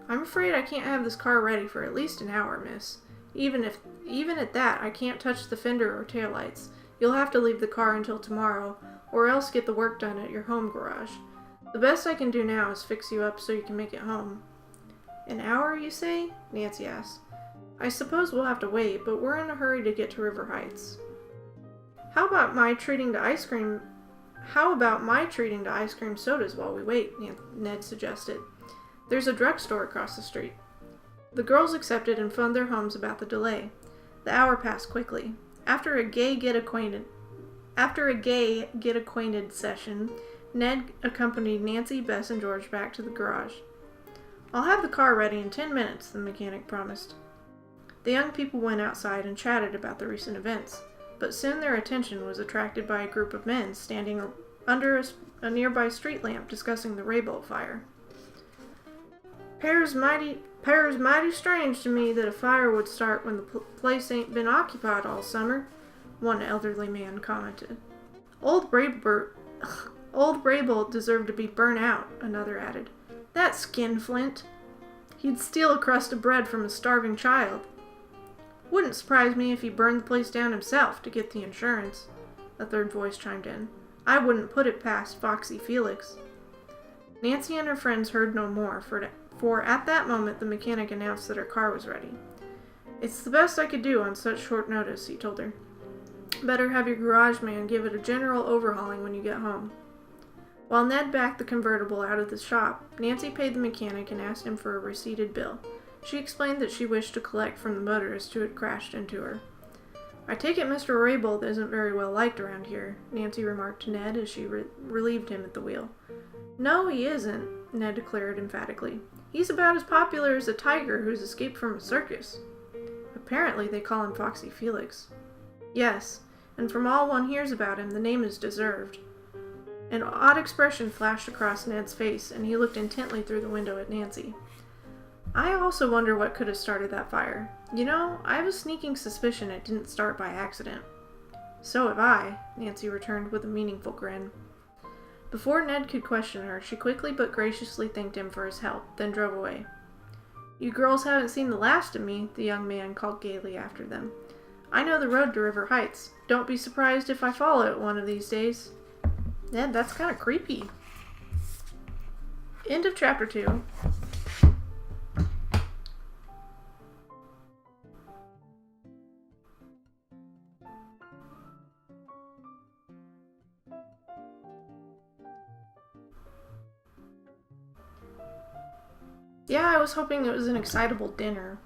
"I'm afraid I can't have this car ready for at least an hour, miss. Even at that, I can't touch the fender or taillights. You'll have to leave the car until tomorrow, or else get the work done at your home garage. The best I can do now is fix you up so you can make it home." "An hour, you say?" Nancy asked. "I suppose we'll have to wait, but we're in a hurry to get to River Heights." How about my treating to ice cream sodas while we wait?" Ned suggested. "There's a drugstore across the street." The girls accepted and phoned their homes about the delay. The hour passed quickly. After a gay get-acquainted session, Ned accompanied Nancy, Bess, and George back to the garage. "I'll have the car ready in 10 minutes, the mechanic promised. The young people went outside and chatted about the recent events, but soon their attention was attracted by a group of men standing under a nearby street lamp discussing the Raybolt fire. "'Pears mighty strange to me that a fire would start when the place ain't been occupied all summer," one elderly man commented. Old Raybolt deserved to be burnt out," another added. "That skinflint. He'd steal a crust of bread from a starving child." "Wouldn't surprise me if he burned the place down himself to get the insurance," a third voice chimed in. "I wouldn't put it past Foxy Felix." Nancy and her friends heard no more, for at that moment the mechanic announced that her car was ready. "It's the best I could do on such short notice," he told her. "Better have your garage man give it a general overhauling when you get home." While Ned backed the convertible out of the shop, Nancy paid the mechanic and asked him for a receipted bill. She explained that she wished to collect from the motorist who had crashed into her. "I take it Mr. Raybolt isn't very well liked around here," Nancy remarked to Ned as she relieved him at the wheel. "No, he isn't," Ned declared emphatically. "He's about as popular as a tiger who's escaped from a circus." "Apparently they call him Foxy Felix." "Yes, and from all one hears about him, the name is deserved." An odd expression flashed across Ned's face, and he looked intently through the window at Nancy. "I also wonder what could have started that fire. You know, I have a sneaking suspicion it didn't start by accident." "So have I," Nancy returned with a meaningful grin. Before Ned could question her, she quickly but graciously thanked him for his help, then drove away. "You girls haven't seen the last of me," the young man called gaily after them. "I know the road to River Heights. Don't be surprised if I follow it one of these days." Ned, that's kind of creepy. End of chapter 2. Yeah, I was hoping it was an excitable dinner.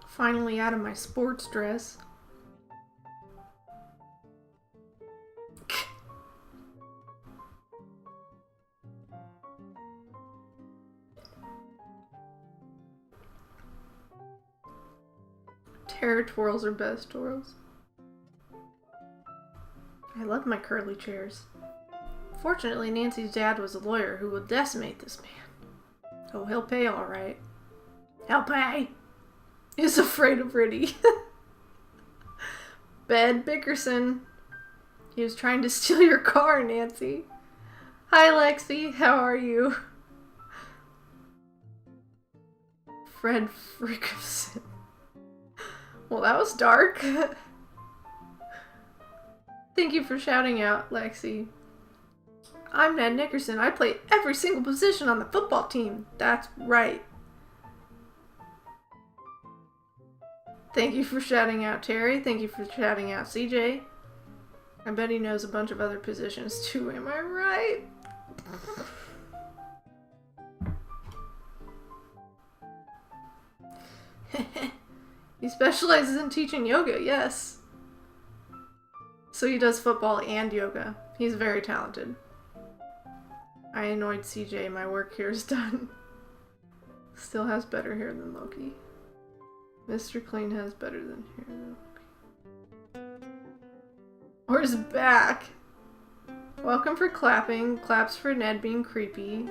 Finally out of my sports dress. Terror twirls are best twirls. I love my curly chairs. Fortunately, Nancy's dad was a lawyer who will decimate this man. Oh, he'll pay all right. He'll pay! Is afraid of Riddy. Ben Bickerson. He was trying to steal your car, Nancy. Hi, Lexi. How are you? Fred Frickerson. Well, that was dark. Thank you for shouting out, Lexi. I'm Ned Nickerson. I play every single position on the football team. That's right. Thank you for shouting out, Terry. Thank you for shouting out, CJ. I bet he knows a bunch of other positions too, am I right? He specializes in teaching yoga, yes. So he does football and yoga. He's very talented. I annoyed CJ. My work here is done. Still has better hair than Loki. Mr. Clean has better than hair than Loki. Or his back. Welcome for clapping. Claps for Ned being creepy.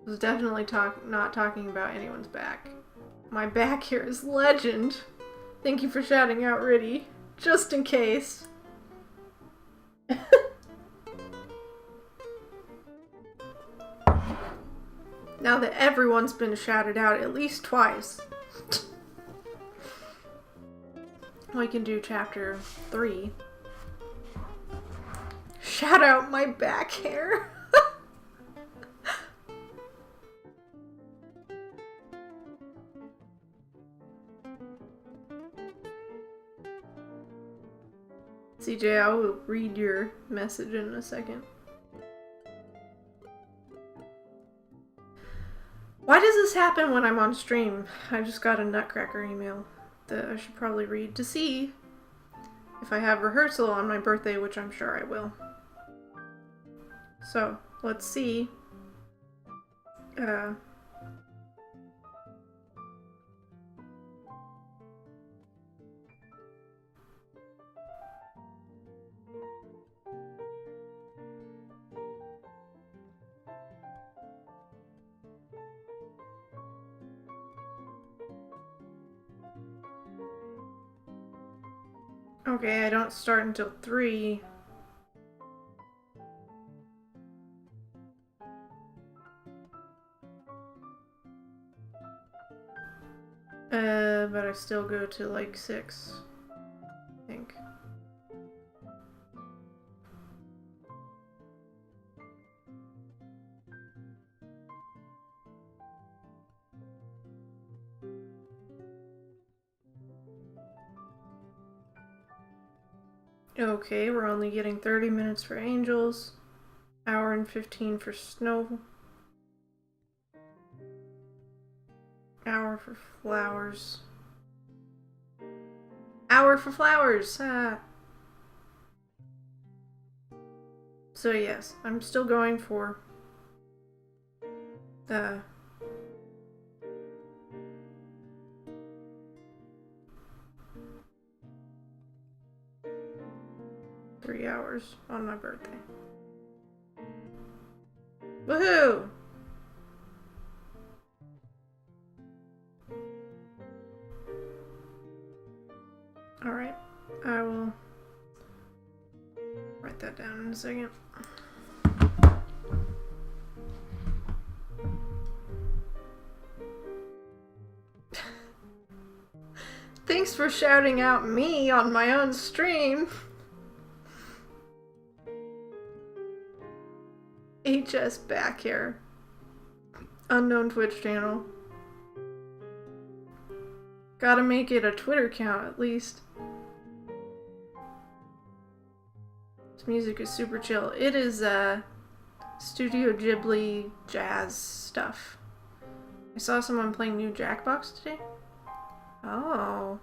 Was definitely not talking about anyone's back. My back hair is legend. Thank you for shouting out, Riddy. Just in case. Now that everyone's been shouted out at least twice. We can do chapter 3. Shout out my back hair. CJ, I will read your message in a second. Why does this happen when I'm on stream? I just got a Nutcracker email that I should probably read to see if I have rehearsal on my birthday, which I'm sure I will. So, let's see. Okay, I don't start until 3. But I still go to like 6, I think. Okay, we're only getting 30 minutes for angels, hour and 15 for snow, hour for flowers, hour for flowers. So yes, I'm still going for the 3 hours on my birthday. Woohoo! Alright, I will write that down in a second. Thanks for shouting out me on my own stream. HS back here. Unknown Twitch channel. Gotta make it a Twitter account at least. This music is super chill. It is Studio Ghibli jazz stuff. I saw someone playing new Jackbox today. Oh.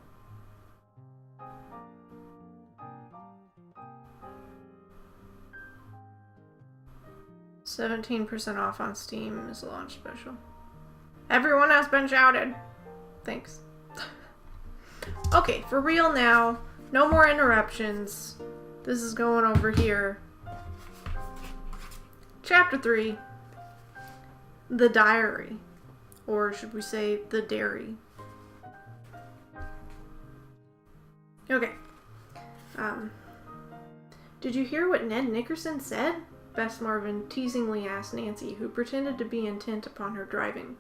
17% off on Steam is a launch special. Everyone has been shouted. Thanks. Okay, for real now. No more interruptions. This is going over here. Chapter 3. The Diary. Or should we say, the Dairy. Okay. Did you hear what Ned Nickerson said? Bess Marvin teasingly asked Nancy, who pretended to be intent upon her driving.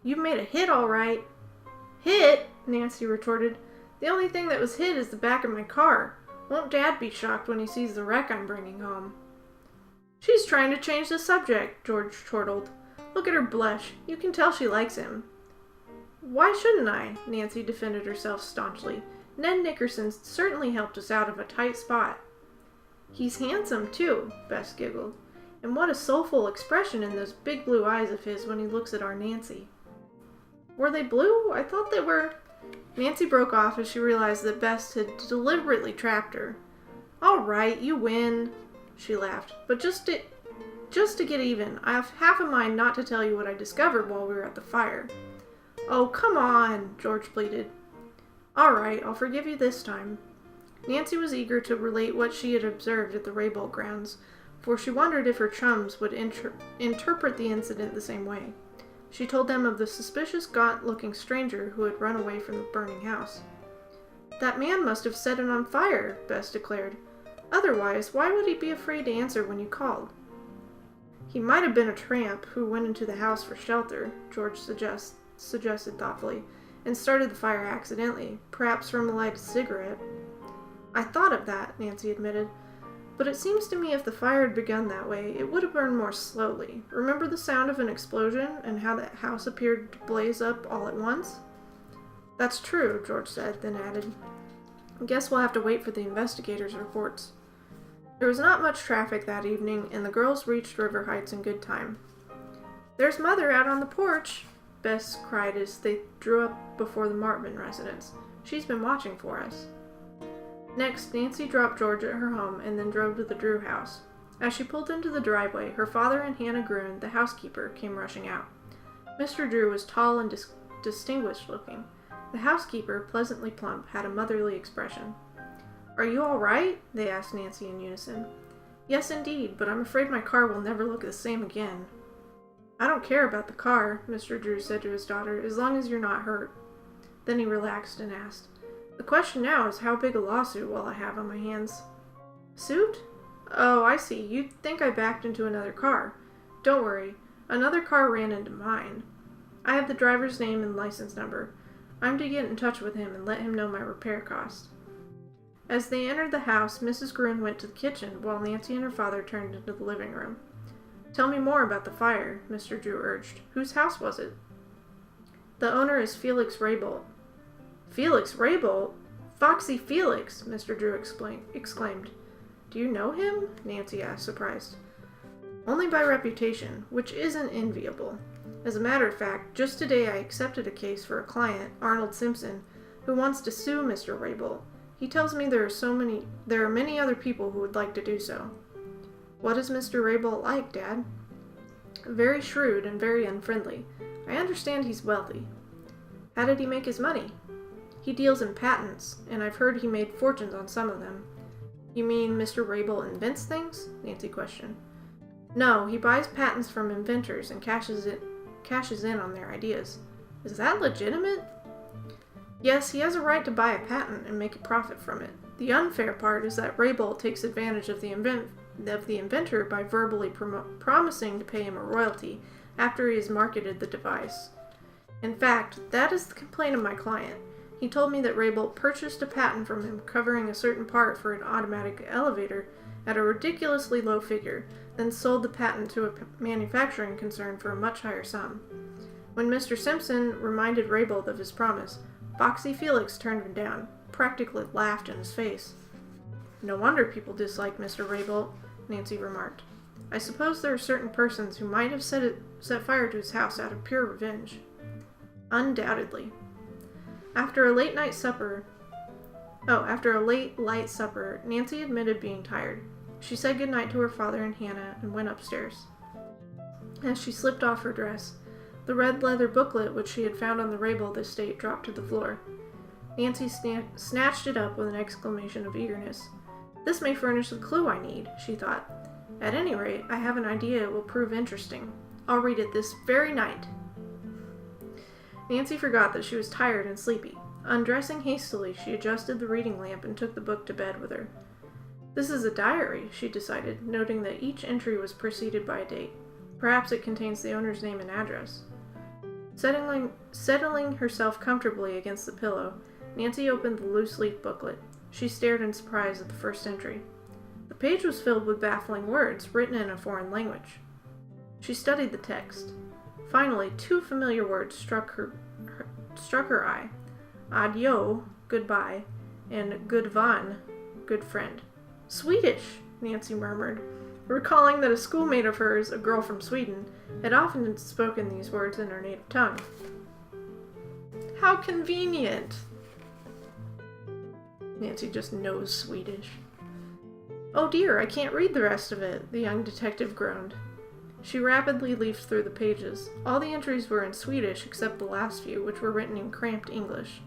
"You made a hit, all right." "Hit?" Nancy retorted. "The only thing that was hit is the back of my car. Won't Dad be shocked when he sees the wreck I'm bringing home?" "She's trying to change the subject," George chortled. "Look at her blush. You can tell she likes him." "Why shouldn't I?" Nancy defended herself staunchly. "Ned Nickerson certainly helped us out of a tight spot." "He's handsome, too," Bess giggled. "And what a soulful expression in those big blue eyes of his when he looks at our Nancy." "Were they blue? I thought they were—" Nancy broke off as she realized that Bess had deliberately trapped her. "All right, you win," she laughed. "But just to get even, I have half a mind not to tell you what I discovered while we were at the fire." "Oh, come on," George pleaded. "All right, I'll forgive you this time." Nancy was eager to relate what she had observed at the Raybolt grounds, for she wondered if her chums would interpret the incident the same way. She told them of the suspicious, gaunt-looking stranger who had run away from the burning house. "That man must have set it on fire," Bess declared. "Otherwise, why would he be afraid to answer when you called?" "He might have been a tramp who went into the house for shelter," George suggested thoughtfully, "and started the fire accidentally, perhaps from a lighted cigarette." "I thought of that," Nancy admitted. "But it seems to me if the fire had begun that way, it would have burned more slowly. Remember the sound of an explosion and how that house appeared to blaze up all at once?" "That's true," George said, then added, "I guess we'll have to wait for the investigators' reports." There was not much traffic that evening, and the girls reached River Heights in good time. "There's Mother out on the porch," Bess cried as they drew up before the Martman residence. "She's been watching for us." Next, Nancy dropped George at her home and then drove to the Drew house. As she pulled into the driveway, her father and Hannah Gruen, the housekeeper, came rushing out. Mr. Drew was tall and distinguished looking. The housekeeper, pleasantly plump, had a motherly expression. "Are you all right?" they asked Nancy in unison. "Yes, indeed, but I'm afraid my car will never look the same again." "I don't care about the car," Mr. Drew said to his daughter, "as long as you're not hurt." Then he relaxed and asked, "The question now is how big a lawsuit will I have on my hands?" "Suit? Oh, I see. You think I backed into another car. Don't worry. Another car ran into mine. I have the driver's name and license number. I'm to get in touch with him and let him know my repair cost." As they entered the house, Mrs. Gruen went to the kitchen while Nancy and her father turned into the living room. "Tell me more about the fire," Mr. Drew urged. "Whose house was it?" "The owner is Felix Raybolt." "Felix Raybolt? Foxy Felix!" Mr. Drew exclaimed. "Do you know him?" Nancy asked, surprised. "Only by reputation, which isn't enviable. As a matter of fact, just today I accepted a case for a client, Arnold Simpson, who wants to sue Mr. Raybolt. He tells me there are many other people who would like to do so." "What is Mr. Raybolt like, Dad?" "Very shrewd and very unfriendly. I understand he's wealthy." "How did he make his money?" "He deals in patents, and I've heard he made fortunes on some of them." "You mean Mr. Raybolt invents things?" Nancy questioned. "No, he buys patents from inventors and cashes in on their ideas." "Is that legitimate?" "Yes, he has a right to buy a patent and make a profit from it. The unfair part is that Raybolt takes advantage of the inventor by verbally promising to pay him a royalty after he has marketed the device. In fact, that is the complaint of my client. He told me that Raybolt purchased a patent from him covering a certain part for an automatic elevator at a ridiculously low figure, then sold the patent to a manufacturing concern for a much higher sum. When Mr. Simpson reminded Raybolt of his promise, Foxy Felix turned him down, practically laughed in his face." "No wonder people dislike Mr. Raybolt," Nancy remarked. "I suppose there are certain persons who might have set fire to his house out of pure revenge." "Undoubtedly." After a late light supper, Nancy admitted being tired. She said goodnight to her father and Hannah and went upstairs. As she slipped off her dress, the red leather booklet which she had found on the Raybolt estate dropped to the floor. Nancy snatched it up with an exclamation of eagerness. "This may furnish the clue I need," she thought. "At any rate, I have an idea it will prove interesting. I'll read it this very night." Nancy forgot that she was tired and sleepy. Undressing hastily, she adjusted the reading lamp and took the book to bed with her. "This is a diary," she decided, noting that each entry was preceded by a date. "Perhaps it contains the owner's name and address." Settling herself comfortably against the pillow, Nancy opened the loose-leaf booklet. She stared in surprise at the first entry. The page was filled with baffling words, written in a foreign language. She studied the text. Finally, 2 familiar words struck her eye. Adieu, goodbye, and gudvan, good friend. Swedish, Nancy murmured, recalling that a schoolmate of hers, a girl from Sweden, had often spoken these words in her native tongue. How convenient! Nancy just knows Swedish. Oh dear, I can't read the rest of it, the young detective groaned. She rapidly leafed through the pages. All the entries were in Swedish except the last few, which were written in cramped English.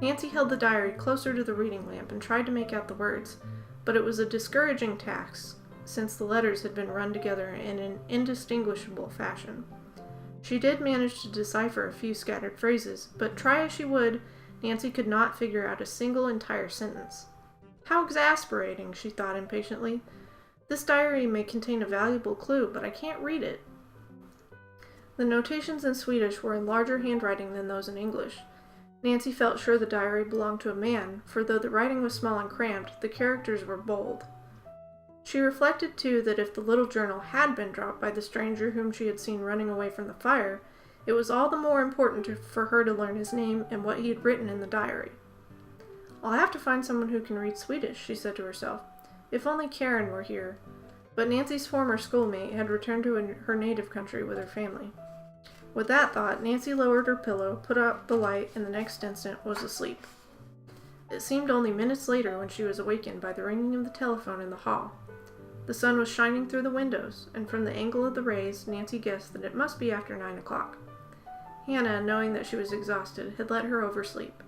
Nancy held the diary closer to the reading lamp and tried to make out the words, but it was a discouraging task, since the letters had been run together in an indistinguishable fashion. She did manage to decipher a few scattered phrases, but try as she would, Nancy could not figure out a single entire sentence. How exasperating, she thought impatiently. This diary may contain a valuable clue, but I can't read it. The notations in Swedish were in larger handwriting than those in English. Nancy felt sure the diary belonged to a man, for though the writing was small and cramped, the characters were bold. She reflected, too, that if the little journal had been dropped by the stranger whom she had seen running away from the fire, it was all the more important for her to learn his name and what he had written in the diary. I'll have to find someone who can read Swedish, she said to herself. If only Karen were here. But Nancy's former schoolmate had returned to her native country with her family. With that thought, Nancy lowered her pillow, put out the light, and the next instant was asleep. It seemed only minutes later when she was awakened by the ringing of the telephone in the hall. The sun was shining through the windows, and from the angle of the rays, Nancy guessed that it must be after 9 o'clock. Hannah, knowing that she was exhausted, had let her oversleep.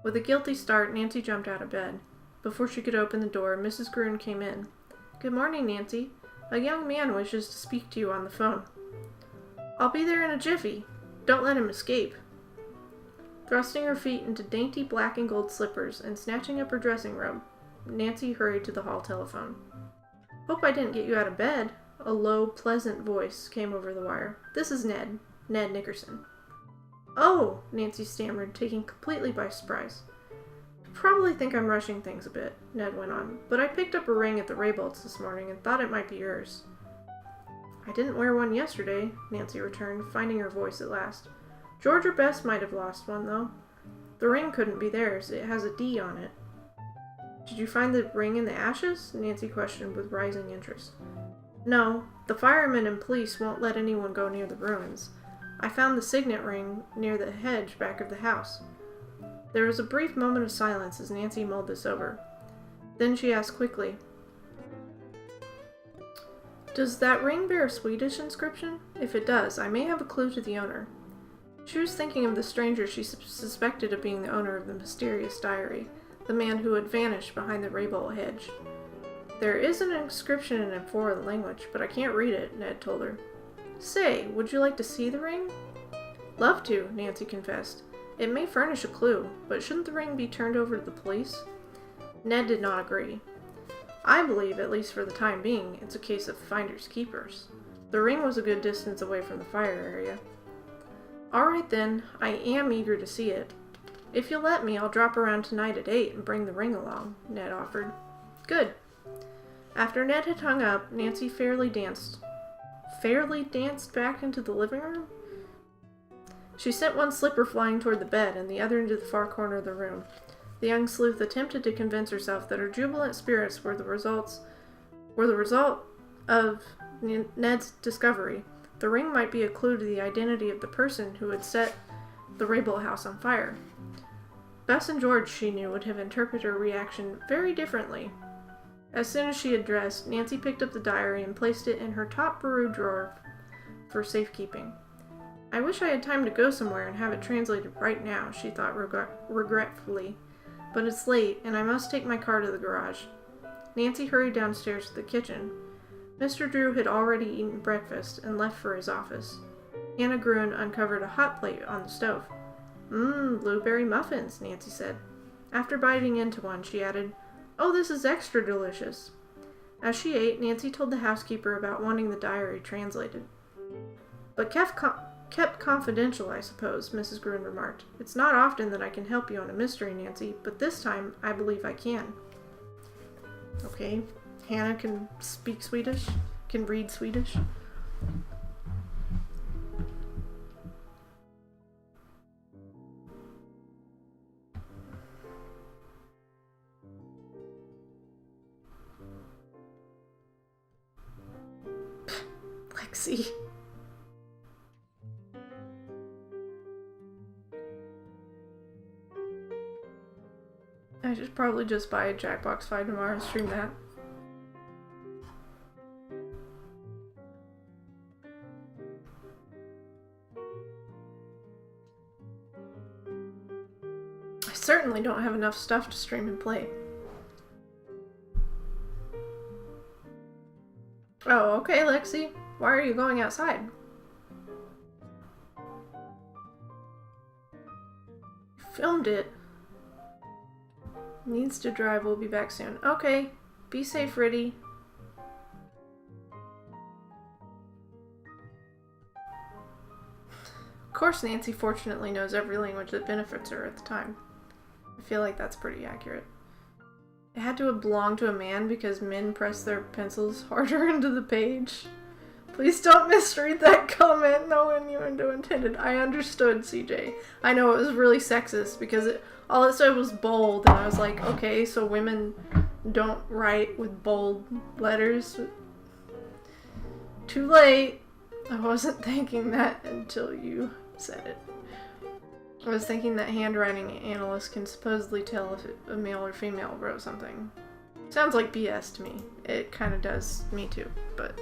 With a guilty start, Nancy jumped out of bed. Before she could open the door, Mrs. Gruen came in. "Good morning, Nancy. A young man wishes to speak to you on the phone." "I'll be there in a jiffy. Don't let him escape." Thrusting her feet into dainty black and gold slippers and snatching up her dressing robe, Nancy hurried to the hall telephone. "Hope I didn't get you out of bed." A low, pleasant voice came over the wire. "This is Ned Nickerson." "Oh," Nancy stammered, taken completely by surprise. "You probably think I'm rushing things a bit," Ned went on, "but I picked up a ring at the Raybolts this morning and thought it might be yours." "I didn't wear one yesterday," Nancy returned, finding her voice at last. "George or Bess might have lost one, though. The ring couldn't be theirs. It has a D on it." "Did you find the ring in the ashes?" Nancy questioned with rising interest. "No. The firemen and police won't let anyone go near the ruins. I found the signet ring near the hedge back of the house." There was a brief moment of silence as Nancy mulled this over. Then she asked quickly, "Does that ring bear a Swedish inscription? If it does, I may have a clue to the owner." She was thinking of the stranger she suspected of being the owner of the mysterious diary, the man who had vanished behind the Raybolt hedge. "There is an inscription in a foreign language, but I can't read it," Ned told her. "Say, would you like to see the ring?" "Love to," Nancy confessed. "It may furnish a clue, but shouldn't the ring be turned over to the police?" Ned did not agree. "I believe, at least for the time being, it's a case of finders keepers. The ring was a good distance away from the fire area." "All right then, I am eager to see it. If you'll let me, I'll drop around tonight at 8 and bring the ring along," Ned offered. "Good." After Ned had hung up, Nancy fairly danced back into the living room? She sent one slipper flying toward the bed and the other into the far corner of the room. The young sleuth attempted to convince herself that her jubilant spirits were the result of Ned's discovery. The ring might be a clue to the identity of the person who had set the Raybolt house on fire. Bess and George, she knew, would have interpreted her reaction very differently. As soon as she had dressed, Nancy picked up the diary and placed it in her top bureau drawer for safekeeping. "I wish I had time to go somewhere and have it translated right now," she thought regretfully. "But it's late, and I must take my car to the garage." Nancy hurried downstairs to the kitchen. Mr. Drew had already eaten breakfast and left for his office. Hannah Gruen uncovered a hot plate on the stove. Blueberry muffins," Nancy said. After biting into one, she added, "Oh, this is extra delicious." As she ate, Nancy told the housekeeper about wanting the diary translated. But Kept confidential, I suppose, Mrs. Gruen remarked. It's not often that I can help you on a mystery, Nancy, but this time I believe I can. Okay. Hannah can speak Swedish, can read Swedish. Lexi. I should probably just buy a Jackbox 5 tomorrow and stream that. I certainly don't have enough stuff to stream and play. Oh, okay, Lexi. Why are you going outside? Filmed it. Needs to drive, we'll be back soon. Okay, be safe, Riddy. Of course, Nancy fortunately knows every language that benefits her at the time. I feel like that's pretty accurate. It had to have belonged to a man because men press their pencils harder into the page. Please don't misread that comment. No innuendo intended. I understood, CJ. I know it was really sexist because all it said was bold, and I was like, okay, so women don't write with bold letters. Too late. I wasn't thinking that until you said it. I was thinking that handwriting analysts can supposedly tell if a male or female wrote something. Sounds like BS to me. It kind of does me too, but...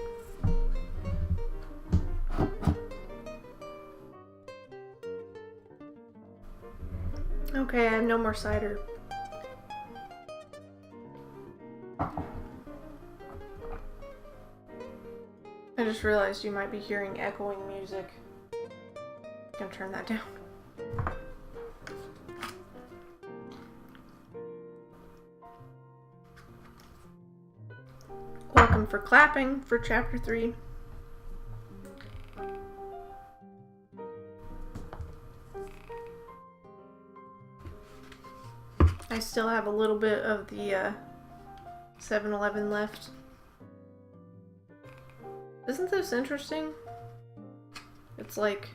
Okay, I have no more cider. I just realized you might be hearing echoing music. I'm gonna turn that down. Welcome for clapping for chapter 3. I still have a little bit of the 7-Eleven left. Isn't this interesting? It's like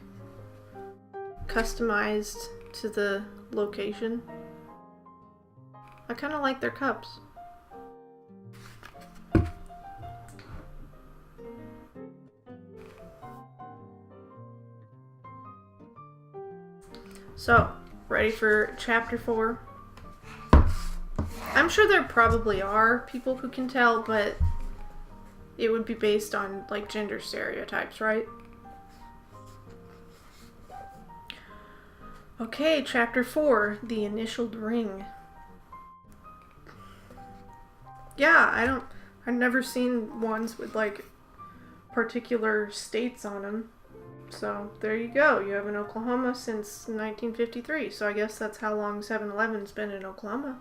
customized to the location. I kind of like their cups. So, ready for chapter 4? I'm sure there probably are people who can tell, but it would be based on, like, gender stereotypes, right? Okay, chapter 4, The Initialed Ring. Yeah, I've never seen ones with, like, particular states on them. So, there you go. You have in Oklahoma since 1953, so I guess that's how long 7-Eleven's been in Oklahoma.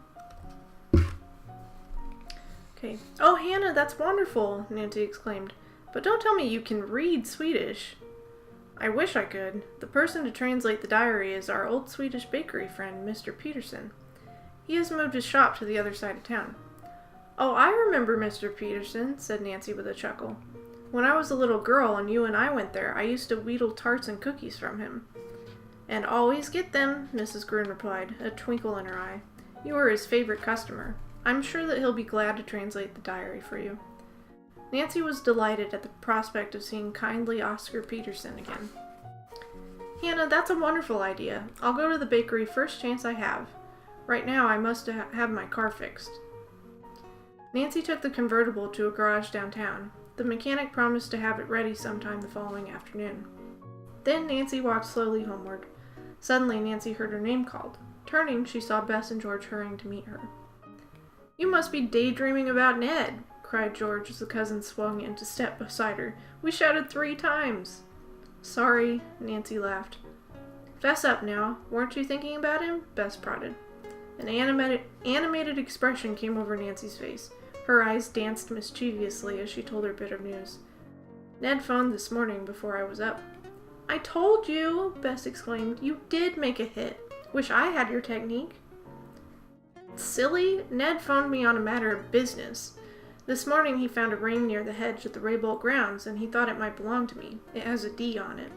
Okay. Oh, Hannah, that's wonderful, Nancy exclaimed. But don't tell me you can read Swedish. I wish I could. The person to translate the diary is our old Swedish bakery friend, Mr. Peterson. He has moved his shop to the other side of town. Oh, I remember Mr. Peterson, said Nancy with a chuckle. When I was a little girl and you and I went there, I used to wheedle tarts and cookies from him. And always get them, Mrs. Gruen replied, a twinkle in her eye. You were his favorite customer. I'm sure that he'll be glad to translate the diary for you. Nancy was delighted at the prospect of seeing kindly Oscar Peterson again. Hannah, that's a wonderful idea. I'll go to the bakery first chance I have. Right now, I must have my car fixed. Nancy took the convertible to a garage downtown. The mechanic promised to have it ready sometime the following afternoon. Then Nancy walked slowly homeward. Suddenly, Nancy heard her name called. Turning, she saw Bess and George hurrying to meet her. You must be daydreaming about Ned, cried George as the cousins swung into step beside her. We shouted 3 times. Sorry, Nancy laughed. Fess up now. Weren't you thinking about him? Bess prodded. An animated expression came over Nancy's face. Her eyes danced mischievously as she told her bit of news. Ned phoned this morning before I was up. I told you, Bess exclaimed. You did make a hit. Wish I had your technique. Silly, Ned phoned me on a matter of business. This morning he found a ring near the hedge at the Raybolt grounds, and he thought it might belong to me. It has a D on it.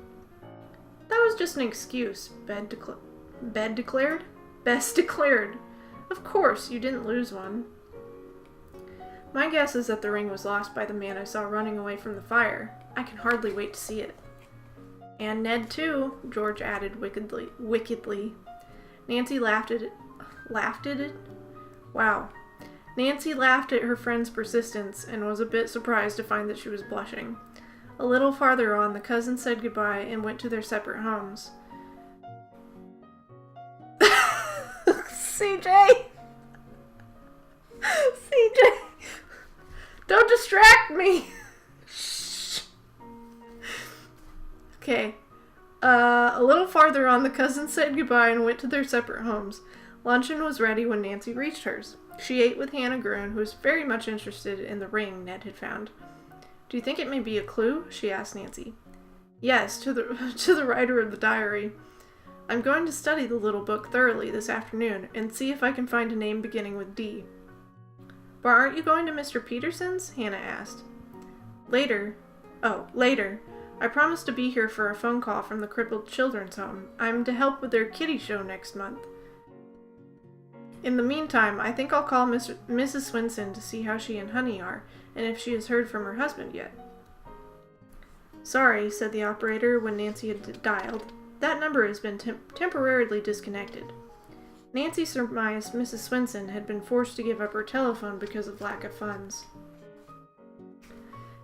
That was just an excuse, Bess declared. Of course, you didn't lose one. My guess is that the ring was lost by the man I saw running away from the fire. I can hardly wait to see it. And Ned, too, George added wickedly. Nancy laughed at it. Laughed at it? Wow. Nancy laughed at her friend's persistence and was a bit surprised to find that she was blushing. A little farther on, the cousins said goodbye and went to their separate homes. CJ! CJ! Don't distract me! Shh. Okay. A little farther on, the cousins said goodbye and went to their separate homes. Luncheon was ready when Nancy reached hers. She ate with Hannah Gruen, who was very much interested in the ring Ned had found. Do you think it may be a clue? She asked Nancy. Yes, to the writer of the diary. I'm going to study the little book thoroughly this afternoon and see if I can find a name beginning with D. But aren't you going to Mr. Peterson's? Hannah asked. Later. I promised to be here for a phone call from the crippled children's home. I'm to help with their kiddie show next month. In the meantime, I think I'll call Mrs. Swinson to see how she and Honey are, and if she has heard from her husband yet. Sorry, said the operator when Nancy had dialed. That number has been temporarily disconnected. Nancy surmised Mrs. Swinson had been forced to give up her telephone because of lack of funds.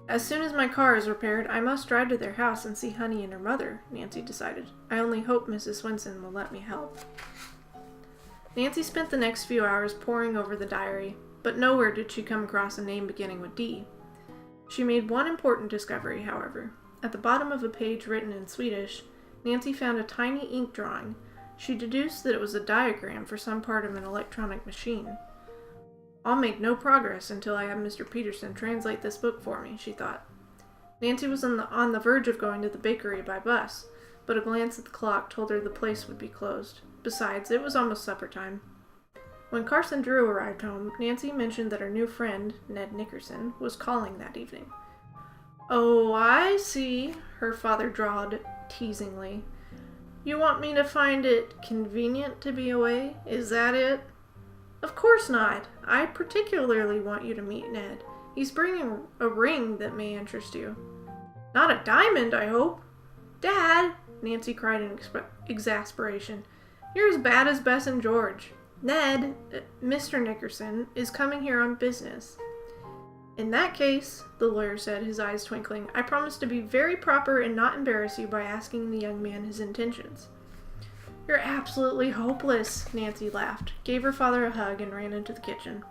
As soon as my car is repaired, I must drive to their house and see Honey and her mother, Nancy decided. I only hope Mrs. Swinson will let me help. Nancy spent the next few hours poring over the diary, but nowhere did she come across a name beginning with D. She made one important discovery, however. At the bottom of a page written in Swedish, Nancy found a tiny ink drawing. She deduced that it was a diagram for some part of an electronic machine. I'll make no progress until I have Mr. Peterson translate this book for me, she thought. Nancy was on the verge of going to the bakery by bus, but a glance at the clock told her the place would be closed. Besides, it was almost supper time. When Carson Drew arrived home, Nancy mentioned that her new friend, Ned Nickerson, was calling that evening. Oh, I see, her father drawled teasingly. You want me to find it convenient to be away? Is that it? Of course not. I particularly want you to meet Ned. He's bringing a ring that may interest you. Not a diamond, I hope. Dad, Nancy cried in exasperation. You're as bad as Bess and George. Ned, Mr. Nickerson, is coming here on business. In that case, the lawyer said, his eyes twinkling, I promise to be very proper and not embarrass you by asking the young man his intentions. You're absolutely hopeless, Nancy laughed, gave her father a hug, and ran into the kitchen.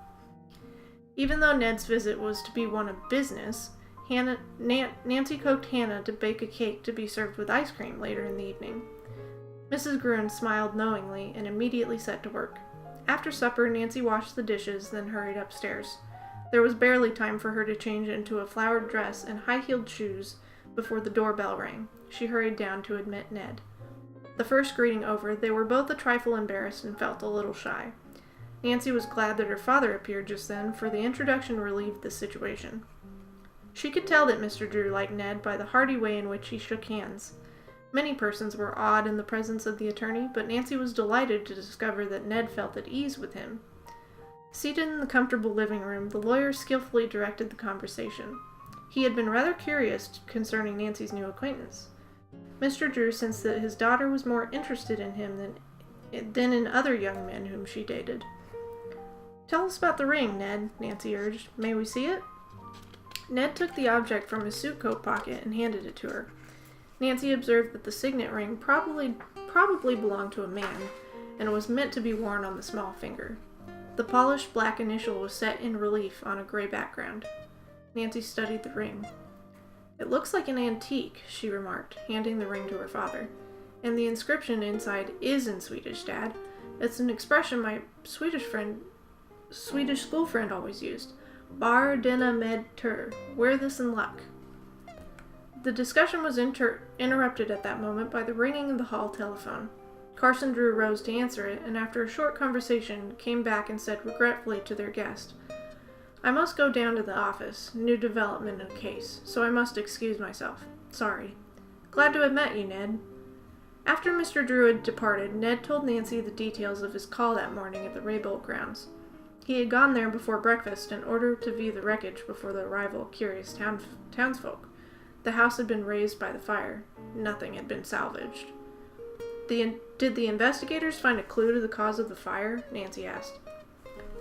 Even though Ned's visit was to be one of business, Nancy coaxed Hannah to bake a cake to be served with ice cream later in the evening. Mrs. Gruen smiled knowingly and immediately set to work. After supper, Nancy washed the dishes, then hurried upstairs. There was barely time for her to change into a flowered dress and high-heeled shoes before the doorbell rang. She hurried down to admit Ned. The first greeting over, they were both a trifle embarrassed and felt a little shy. Nancy was glad that her father appeared just then, for the introduction relieved the situation. She could tell that Mr. Drew liked Ned by the hearty way in which he shook hands. Many persons were awed in the presence of the attorney, but Nancy was delighted to discover that Ned felt at ease with him. Seated in the comfortable living room, the lawyer skillfully directed the conversation. He had been rather curious concerning Nancy's new acquaintance. Mr. Drew sensed that his daughter was more interested in him than in other young men whom she dated. Tell us about the ring, Ned, Nancy urged. May we see it? Ned took the object from his suit coat pocket and handed it to her. Nancy observed that the signet ring probably belonged to a man, and was meant to be worn on the small finger. The polished black initial was set in relief on a gray background. Nancy studied the ring. It looks like an antique, she remarked, handing the ring to her father. And the inscription inside is in Swedish, Dad. It's an expression my Swedish school friend always used. Bar denna med tur. Wear this in luck. The discussion was interrupted at that moment by the ringing of the hall telephone. Carson Drew rose to answer it, and after a short conversation, came back and said regretfully to their guest, "I must go down to the office. New development in a case, so I must excuse myself. Sorry. Glad to have met you, Ned." After Mr. Drew had departed, Ned told Nancy the details of his call that morning at the Raybolt grounds. He had gone there before breakfast in order to view the wreckage before the arrival of curious townsfolk. The house had been razed by the fire. Nothing had been salvaged. Did the investigators find a clue to the cause of the fire? Nancy asked.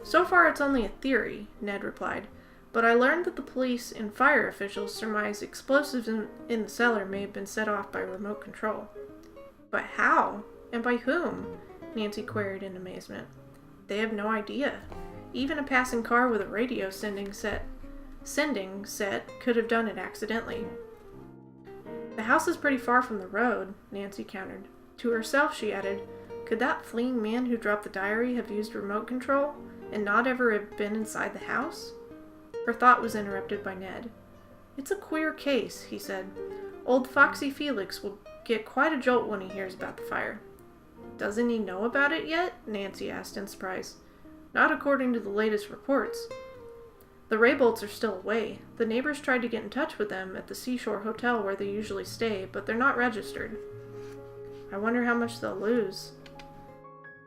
So far it's only a theory, Ned replied, but I learned that the police and fire officials surmise explosives in the cellar may have been set off by remote control. But how? And by whom? Nancy queried in amazement. They have no idea. Even a passing car with a radio sending set could have done it accidentally. The house is pretty far from the road, Nancy countered. To herself, she added, could that fleeing man who dropped the diary have used remote control and not ever have been inside the house? Her thought was interrupted by Ned. It's a queer case, he said. Old Foxy Felix will get quite a jolt when he hears about the fire. Doesn't he know about it yet? Nancy asked in surprise. Not according to the latest reports. The Raybolts are still away. The neighbors tried to get in touch with them at the Seashore Hotel where they usually stay, but they're not registered. I wonder how much they'll lose.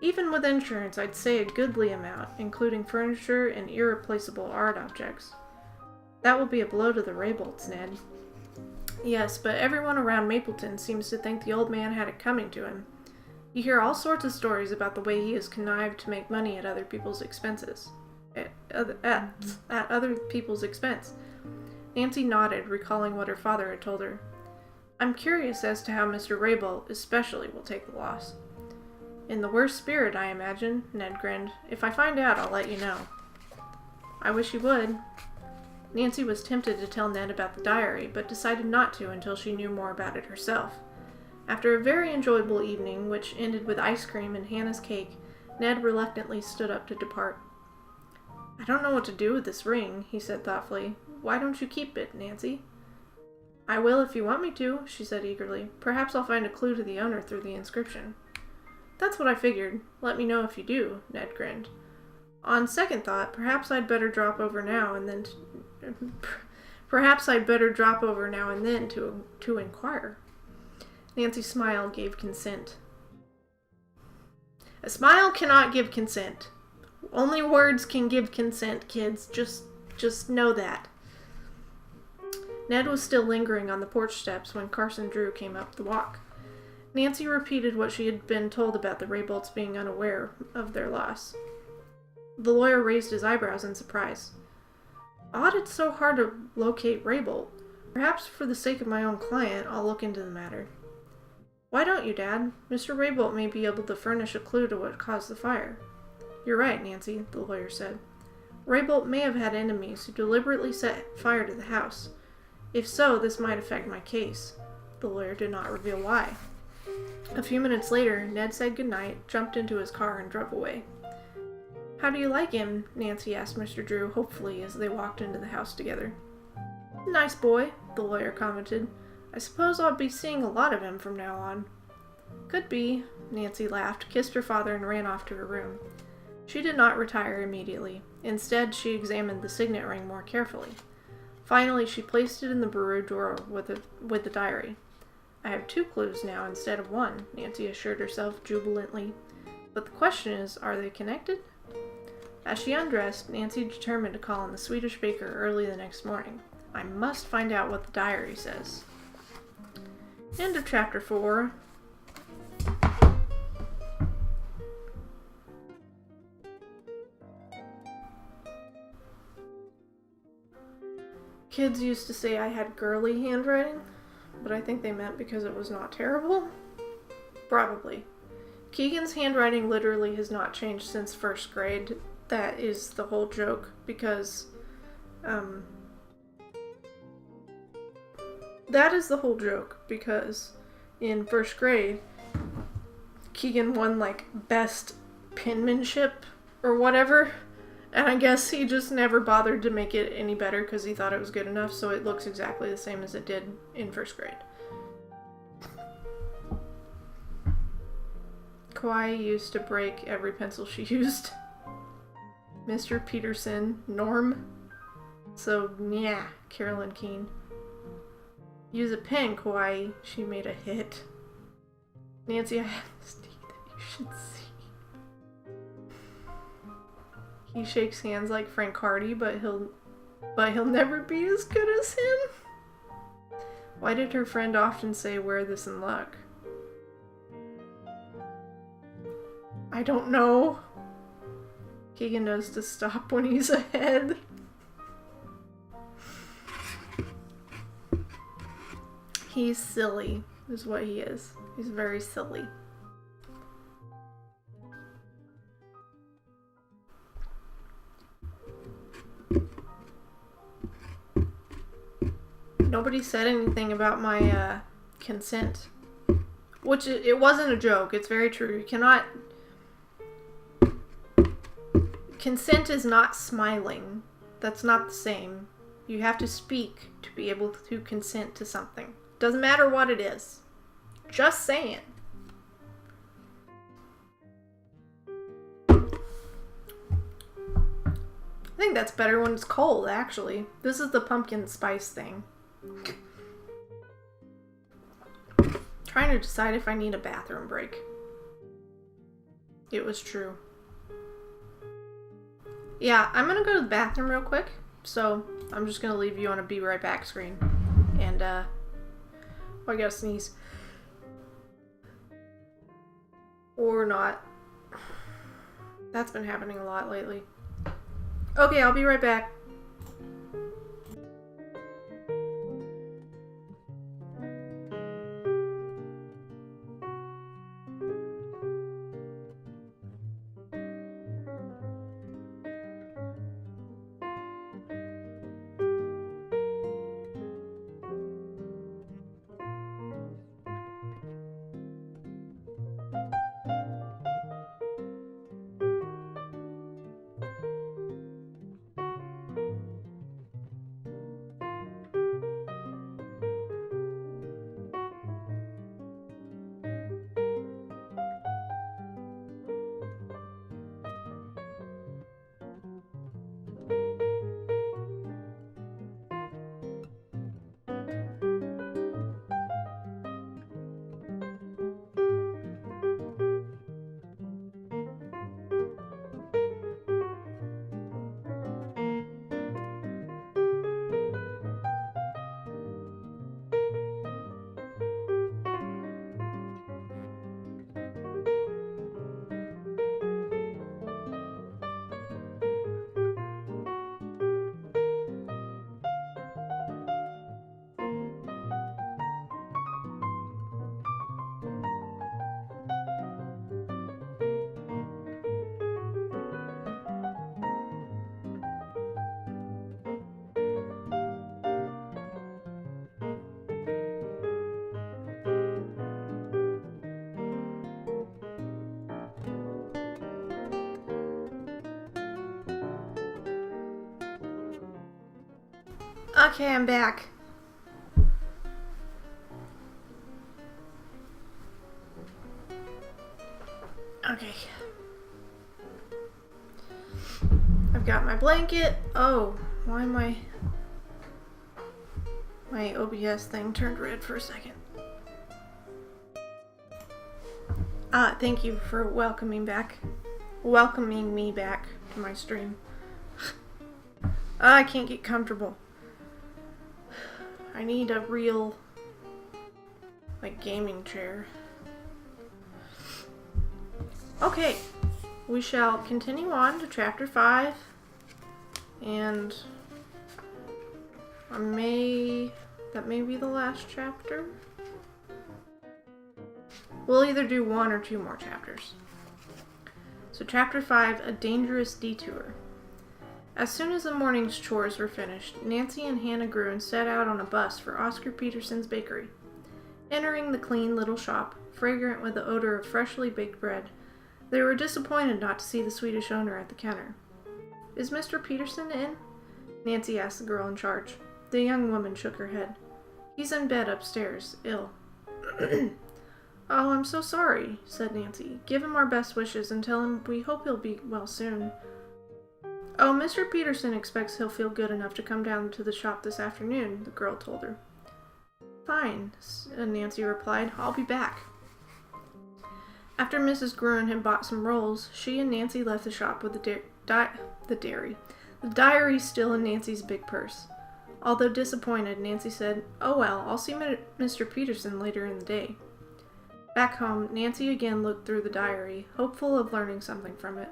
Even with insurance, I'd say a goodly amount, including furniture and irreplaceable art objects. That will be a blow to the Raybolts, Ned. Yes, but everyone around Mapleton seems to think the old man had it coming to him. You hear all sorts of stories about the way he has connived to make money at other people's expenses. At other people's expense. Nancy nodded, recalling what her father had told her. I'm curious as to how Mr. Raybolt especially will take the loss. In the worst spirit, I imagine, Ned grinned. If I find out, I'll let you know. I wish you would. Nancy was tempted to tell Ned about the diary, but decided not to until she knew more about it herself. After a very enjoyable evening, which ended with ice cream and Hannah's cake, Ned reluctantly stood up to depart. I don't know what to do with this ring, he said thoughtfully. Why don't you keep it, Nancy? I will if you want me to, she said eagerly. Perhaps I'll find a clue to the owner through the inscription. That's what I figured. Let me know if you do, Ned grinned. On second thought, perhaps I'd better drop over now and then to inquire. Nancy's smile gave consent. A smile cannot give consent. Only words can give consent, kids. Just know that. Ned was still lingering on the porch steps when Carson Drew came up the walk. Nancy repeated what she had been told about the Raybolts being unaware of their loss. The lawyer raised his eyebrows in surprise. Odd it's so hard to locate Raybolt. Perhaps for the sake of my own client, I'll look into the matter. Why don't you, Dad? Mr. Raybolt may be able to furnish a clue to what caused the fire. You're right, Nancy, the lawyer said. Raybolt may have had enemies who deliberately set fire to the house. If so, this might affect my case. The lawyer did not reveal why. A few minutes later, Ned said goodnight, jumped into his car, and drove away. How do you like him? Nancy asked Mr. Drew hopefully as they walked into the house together. Nice boy, the lawyer commented. I suppose I'll be seeing a lot of him from now on. Could be, Nancy laughed, kissed her father, and ran off to her room. She did not retire immediately. Instead, she examined the signet ring more carefully. Finally, she placed it in the bureau drawer with the diary. I have 2 clues now instead of 1, Nancy assured herself jubilantly. But the question is, are they connected? As she undressed, Nancy determined to call on the Swedish baker early the next morning. I must find out what the diary says. End of chapter 4. Kids used to say I had girly handwriting, but I think they meant because it was not terrible. Probably. Keegan's handwriting literally has not changed since 1st grade. That is the whole joke, because, in 1st grade, Keegan won, best penmanship or whatever, And I guess he just never bothered to make it any better because he thought it was good enough, so it looks exactly the same as it did in first grade. Kawaii used to break every pencil she used. Mr. Peterson, Norm. So, yeah, Carolyn Keene. Use a pen, Kawaii. She made a hit. Nancy, I have this tea that you should see. He shakes hands like Frank Hardy, but he'll never be as good as him. Why did her friend often say, wear this in luck? I don't know. Keegan knows to stop when he's ahead. He's silly, is what he is. He's very silly. Nobody said anything about my consent. Which, it wasn't a joke. It's very true. You cannot... Consent is not smiling. That's not the same. You have to speak to be able to consent to something. Doesn't matter what it is. Just saying. I think that's better when it's cold, actually. This is the pumpkin spice thing. Trying to decide if I need a bathroom break. It was true. Yeah, I'm gonna go to the bathroom real quick, so I'm just gonna leave you on a be right back screen. And, oh, I gotta sneeze. Or not. That's been happening a lot lately. Okay, I'll be right back. Okay, I'm back. Okay. I've got my blanket. Oh, why am my OBS thing turned red for a second? Thank you for welcoming me back to my stream. I can't get comfortable. I need a real, gaming chair. Okay, we shall continue on to chapter 5, and that may be the last chapter. We'll either do 1 or 2 more chapters. So chapter 5, A Dangerous Detour. As soon as the morning's chores were finished, Nancy and Hannah Gruen set out on a bus for Oscar Peterson's bakery. Entering the clean little shop, fragrant with the odor of freshly baked bread, they were disappointed not to see the Swedish owner at the counter. Is Mr. Peterson in? Nancy asked the girl in charge. The young woman shook her head. He's in bed upstairs, ill. Oh, I'm so sorry, said Nancy. Give him our best wishes and tell him we hope he'll be well soon. Oh, Mr. Peterson expects he'll feel good enough to come down to the shop this afternoon, the girl told her. Fine, Nancy replied. I'll be back. After Mrs. Gruen had bought some rolls, she and Nancy left the shop with the diary still in Nancy's big purse. Although disappointed, Nancy said, Oh well, I'll see Mr. Peterson later in the day. Back home, Nancy again looked through the diary, hopeful of learning something from it.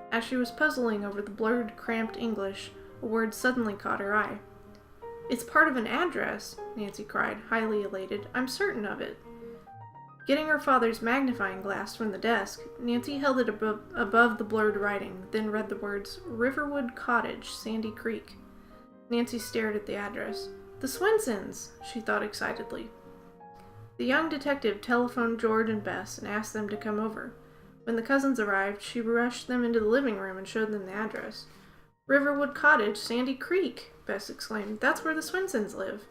As she was puzzling over the blurred, cramped English, a word suddenly caught her eye. It's part of an address, Nancy cried, highly elated. I'm certain of it. Getting her father's magnifying glass from the desk, Nancy held it above the blurred writing, then read the words, Riverwood Cottage, Sandy Creek. Nancy stared at the address. The Swinsons, she thought excitedly. The young detective telephoned George and Bess and asked them to come over. When the cousins arrived, she rushed them into the living room and showed them the address. Riverwood Cottage, Sandy Creek, Bess exclaimed. That's where the Swinsons live.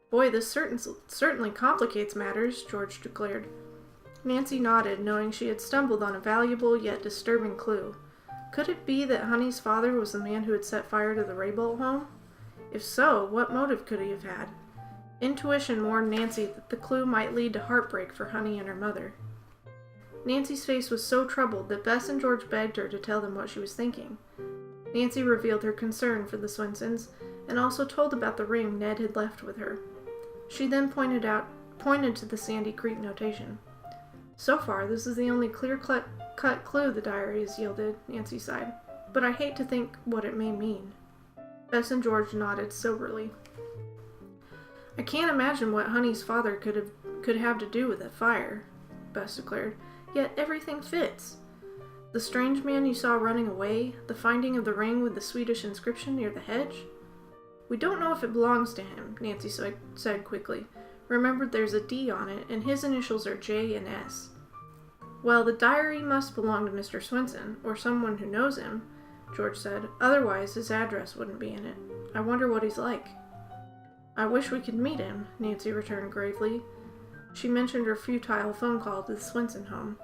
Boy, this certainly complicates matters, George declared. Nancy nodded, knowing she had stumbled on a valuable yet disturbing clue. Could it be that Honey's father was the man who had set fire to the Raybolt home? If so, what motive could he have had? Intuition warned Nancy that the clue might lead to heartbreak for Honey and her mother. Nancy's face was so troubled that Bess and George begged her to tell them what she was thinking. Nancy revealed her concern for the Swinsons, and also told about the ring Ned had left with her. She then pointed to the Sandy Creek notation. So far, this is the only clear-cut clue the diary has yielded, Nancy sighed. But I hate to think what it may mean. Bess and George nodded soberly. I can't imagine what Honey's father could have to do with that fire, Bess declared. Yet everything fits. The strange man you saw running away, the finding of the ring with the Swedish inscription near the hedge. We don't know if it belongs to him, Nancy said quickly. Remember, there's a D on it, and his initials are J and S. Well, the diary must belong to Mr. Swinson, or someone who knows him, George said. Otherwise, his address wouldn't be in it. I wonder what he's like. I wish we could meet him, Nancy returned gravely. She mentioned her futile phone call to the Swinson home.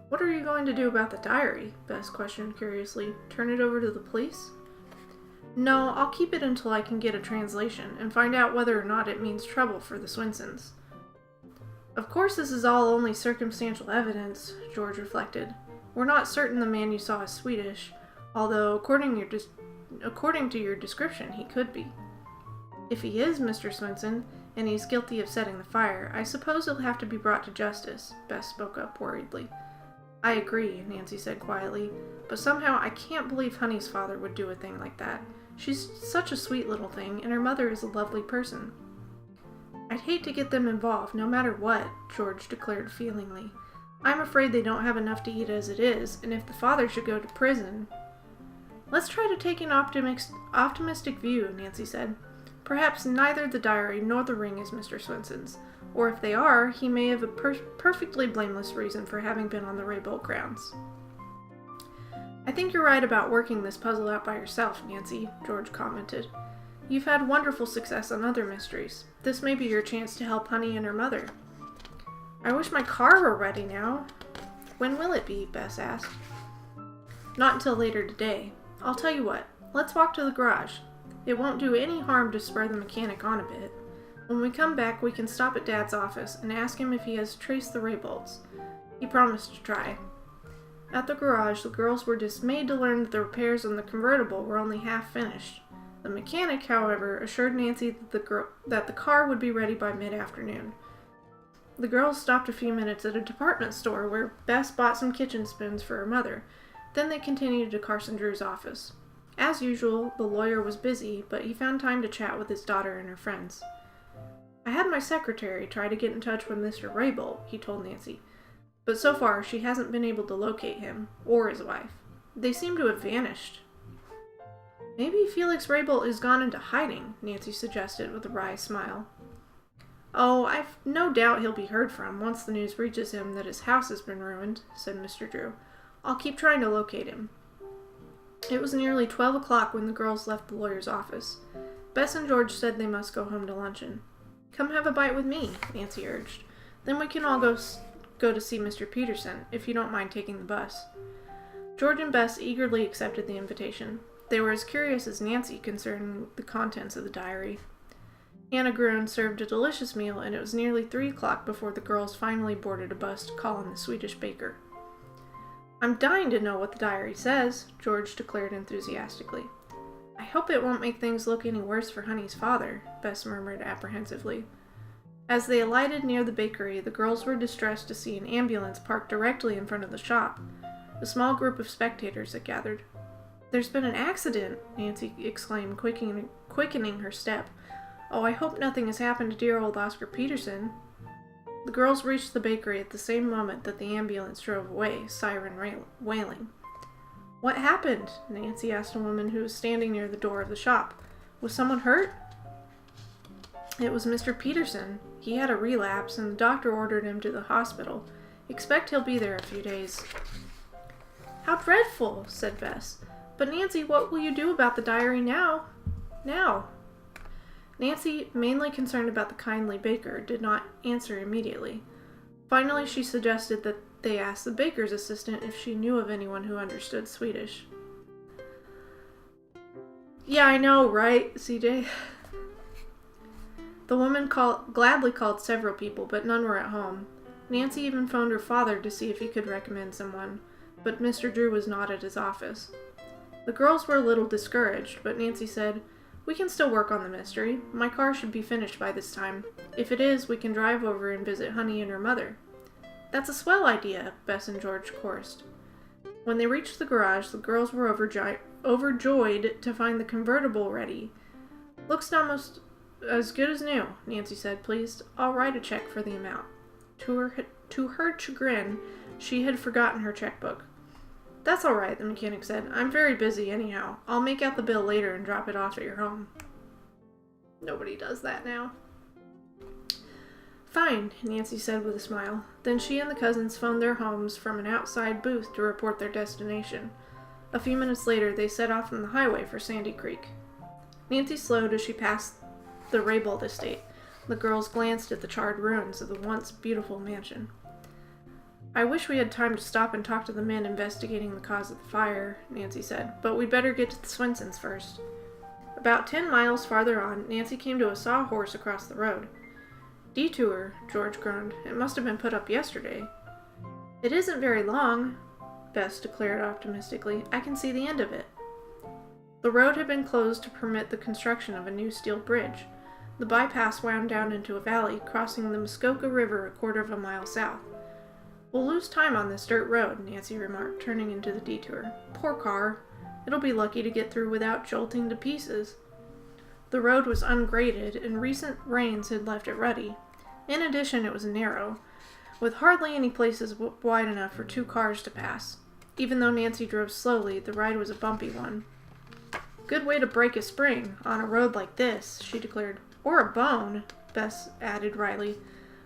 What are you going to do about the diary? Bess questioned curiously. Turn it over to the police? No, I'll keep it until I can get a translation and find out whether or not it means trouble for the Swinsons. Of course this is all only circumstantial evidence, George reflected. We're not certain the man you saw is Swedish, although according to your description he could be. If he is Mr. Swinson, and he's guilty of setting the fire, I suppose he'll have to be brought to justice, Bess spoke up worriedly. I agree, Nancy said quietly, but somehow I can't believe Honey's father would do a thing like that. She's such a sweet little thing, and her mother is a lovely person. I'd hate to get them involved, no matter what, George declared feelingly. I'm afraid they don't have enough to eat as it is, and if the father should go to prison... Let's try to take an optimistic view, Nancy said. Perhaps neither the diary nor the ring is Mr. Swinson's, or if they are, he may have a perfectly blameless reason for having been on the Raybolt grounds. I think you're right about working this puzzle out by yourself, Nancy, George commented. You've had wonderful success on other mysteries. This may be your chance to help Honey and her mother. I wish my car were ready now. When will it be? Bess asked. Not until later today. I'll tell you what. Let's walk to the garage. It won't do any harm to spur the mechanic on a bit. When we come back, we can stop at Dad's office and ask him if he has traced the Raybolts. He promised to try. At the garage, the girls were dismayed to learn that the repairs on the convertible were only half finished. The mechanic, however, assured Nancy that the car would be ready by mid-afternoon. The girls stopped a few minutes at a department store where Bess bought some kitchen spoons for her mother. Then they continued to Carson Drew's office. As usual, the lawyer was busy, but he found time to chat with his daughter and her friends. I had my secretary try to get in touch with Mr. Raybolt, he told Nancy, but so far she hasn't been able to locate him, or his wife. They seem to have vanished. Maybe Felix Raybolt has gone into hiding, Nancy suggested with a wry smile. Oh, I've no doubt he'll be heard from once the news reaches him that his house has been ruined, said Mr. Drew. I'll keep trying to locate him. It was nearly 12 o'clock when the girls left the lawyer's office. Bess and George said they must go home to luncheon. "Come have a bite with me," Nancy urged. "Then we can all go to see Mr. Peterson, if you don't mind taking the bus." George and Bess eagerly accepted the invitation. They were as curious as Nancy concerning the contents of the diary. Anna Gruen served a delicious meal, and it was nearly 3 o'clock before the girls finally boarded a bus to call on the Swedish baker. "I'm dying to know what the diary says," George declared enthusiastically. "I hope it won't make things look any worse for Honey's father," Bess murmured apprehensively. As they alighted near the bakery, the girls were distressed to see an ambulance parked directly in front of the shop. A small group of spectators had gathered. "There's been an accident," Nancy exclaimed, quickening her step. "Oh, I hope nothing has happened to dear old Oscar Peterson." The girls reached the bakery at the same moment that the ambulance drove away, siren wailing. "What happened?" Nancy asked a woman who was standing near the door of the shop. "Was someone hurt?" "It was Mr. Peterson. He had a relapse, and the doctor ordered him to the hospital. Expect he'll be there a few days." "How dreadful," said Bess. "But Nancy, what will you do about the diary now?" Nancy, mainly concerned about the kindly baker, did not answer immediately. Finally, she suggested that they ask the baker's assistant if she knew of anyone who understood Swedish. "Yeah, I know, right, CJ?" The woman gladly called several people, but none were at home. Nancy even phoned her father to see if he could recommend someone, but Mr. Drew was not at his office. The girls were a little discouraged, but Nancy said, "We can still work on the mystery. My car should be finished by this time. If it is, we can drive over and visit Honey and her mother." "That's a swell idea," Bess and George chorused. When they reached the garage, the girls were overjoyed to find the convertible ready. "Looks almost as good as new," Nancy said, pleased. "I'll write a check for the amount." To her chagrin, she had forgotten her checkbook. "That's all right," the mechanic said. "I'm very busy anyhow. I'll make out the bill later and drop it off at your home." Nobody does that now. "Fine," Nancy said with a smile. Then she and the cousins phoned their homes from an outside booth to report their destination. A few minutes later, they set off on the highway for Sandy Creek. Nancy slowed as she passed the Raybould estate. The girls glanced at the charred ruins of the once beautiful mansion. "I wish we had time to stop and talk to the men investigating the cause of the fire," Nancy said, "but we'd better get to the Swensons first." About 10 miles farther on, Nancy came to a sawhorse across the road. "Detour," George groaned. "It must have been put up yesterday." "It isn't very long," Bess declared optimistically. "I can see the end of it." The road had been closed to permit the construction of a new steel bridge. The bypass wound down into a valley, crossing the Muskoka River a quarter of a mile south. "We'll lose time on this dirt road," Nancy remarked, turning into the detour. "Poor car. It'll be lucky to get through without jolting to pieces." The road was ungraded, and recent rains had left it rutty. In addition, it was narrow, with hardly any places wide enough for 2 cars to pass. Even though Nancy drove slowly, the ride was a bumpy one. "Good way to break a spring, on a road like this," she declared. "Or a bone," Bess added wryly.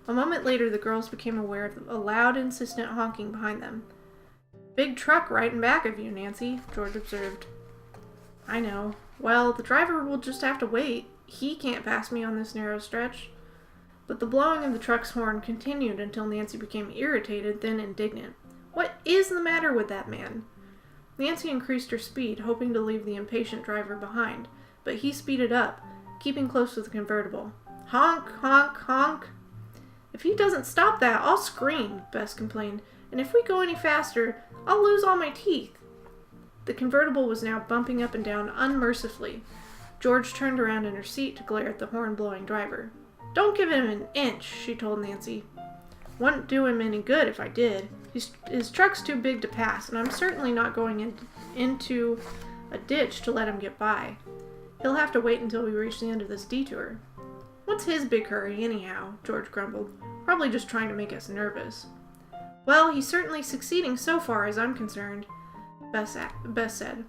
A moment later, the girls became aware of a loud, insistent honking behind them. "Big truck right in back of you, Nancy," George observed. "I know. Well, the driver will just have to wait. He can't pass me on this narrow stretch." But the blowing of the truck's horn continued until Nancy became irritated, then indignant. "What is the matter with that man?" Nancy increased her speed, hoping to leave the impatient driver behind, but he speeded up, keeping close to the convertible. "Honk, honk, honk!" "If he doesn't stop that, I'll scream," Bess complained. "And if we go any faster, I'll lose all my teeth." The convertible was now bumping up and down unmercifully. George turned around in her seat to glare at the horn-blowing driver. "Don't give him an inch," she told Nancy. "Wouldn't do him any good if I did. His truck's too big to pass, and I'm certainly not going into a ditch to let him get by. He'll have to wait until we reach the end of this detour." "What's his big hurry, anyhow?" George grumbled. "Probably just trying to make us nervous." "Well, he's certainly succeeding so far as I'm concerned," Bess said.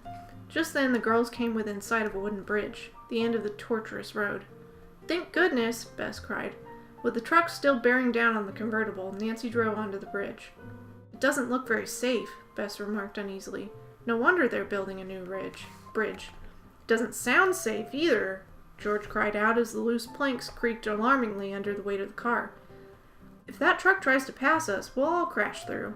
Just then the girls came within sight of a wooden bridge, the end of the tortuous road. "Thank goodness!" Bess cried. With the truck still bearing down on the convertible, Nancy drove onto the bridge. "It doesn't look very safe," Bess remarked uneasily. No wonder they're building a new bridge. Doesn't sound safe either, George cried out as the loose planks creaked alarmingly under the weight of the car. If that truck tries to pass us, we'll all crash through.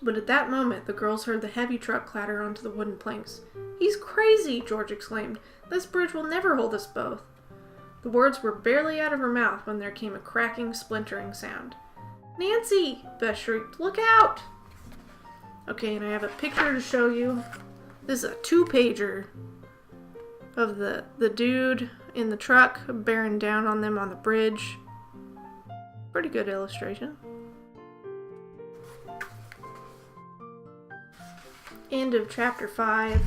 But at that moment, the girls heard the heavy truck clatter onto the wooden planks. He's crazy, George exclaimed. This bridge will never hold us both. The words were barely out of her mouth when there came a cracking, splintering sound. Nancy! Beth shrieked. Look out! Okay, and I have a picture to show you. This is a 2-pager of the dude in the truck bearing down on them on the bridge. Pretty good illustration. End of chapter 5.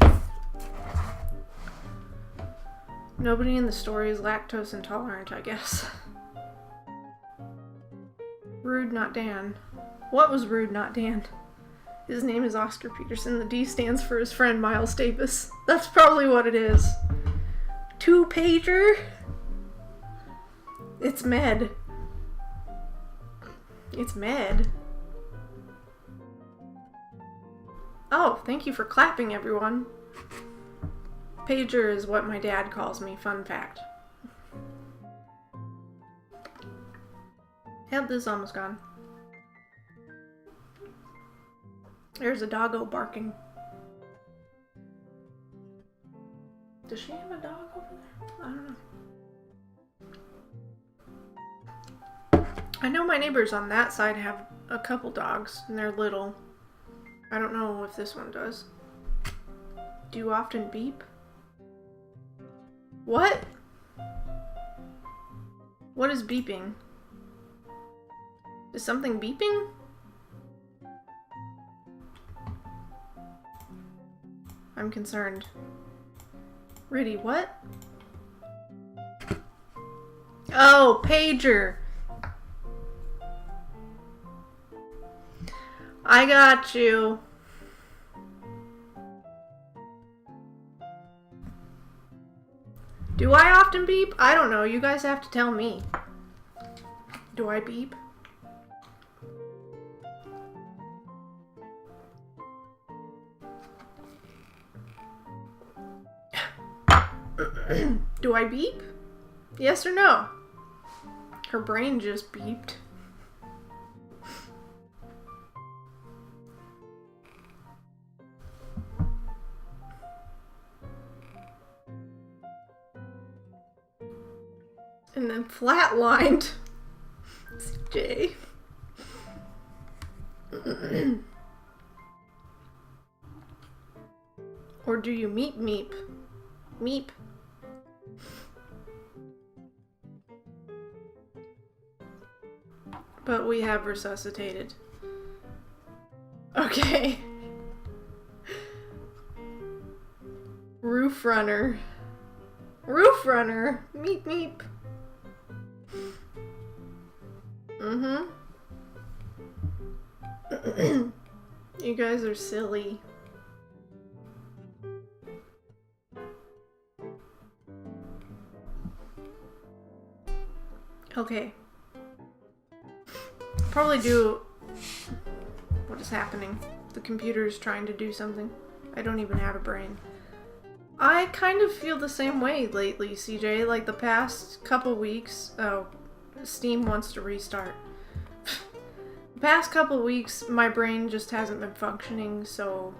Nobody in the story is lactose intolerant, I guess. Rude, not Dan. What was Rude, not Dan? His name is Oscar Peterson. The D stands for his friend Miles Davis. That's probably what it is. 2-pager? It's med. It's med. Oh, thank you for clapping, everyone. Pager is what my dad calls me. Fun fact. Yep, this is almost gone. There's a doggo barking. Does she have a dog over there? I don't know. I know my neighbors on that side have a couple dogs, and they're little. I don't know if this one does. Do you often beep? What? What is beeping? Is something beeping? I'm concerned. Riddy, what? Oh, pager! I got you. Do I often beep? I don't know. You guys have to tell me. Do I beep? Do I beep? Yes or no? Her brain just beeped. And then flatlined. CJ. Or do you meep meep? Meep. But we have resuscitated. Okay. Roof runner. Roof runner. Meep meep. You guys are silly. Okay. Probably do... What is happening? The computer is trying to do something. I don't even have a brain. I kind of feel the same way lately, CJ. Like the past couple weeks... Oh, Steam wants to restart. The past couple weeks, my brain just hasn't been functioning, so...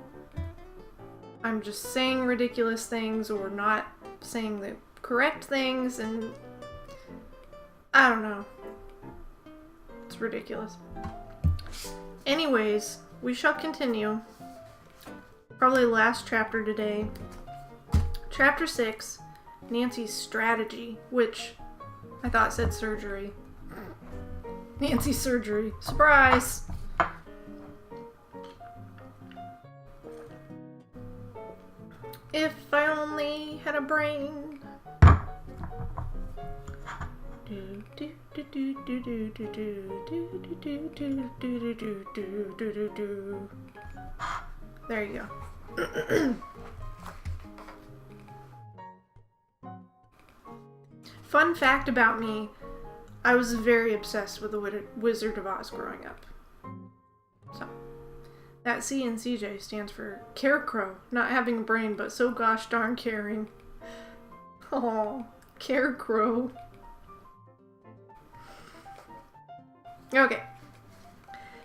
I'm just saying ridiculous things or not saying the correct things, and... I don't know. It's ridiculous. Anyways, we shall continue. Probably last chapter today. Chapter 6, Nancy's strategy, which I thought said surgery. Nancy's surgery. Surprise! If I only had a brain. There you go. Fun fact about me, I was very obsessed with the Wizard of Oz growing up. So, That C in CJ stands for Carecrow, not having a brain, but so gosh darn caring. Oh, Carecrow. Okay.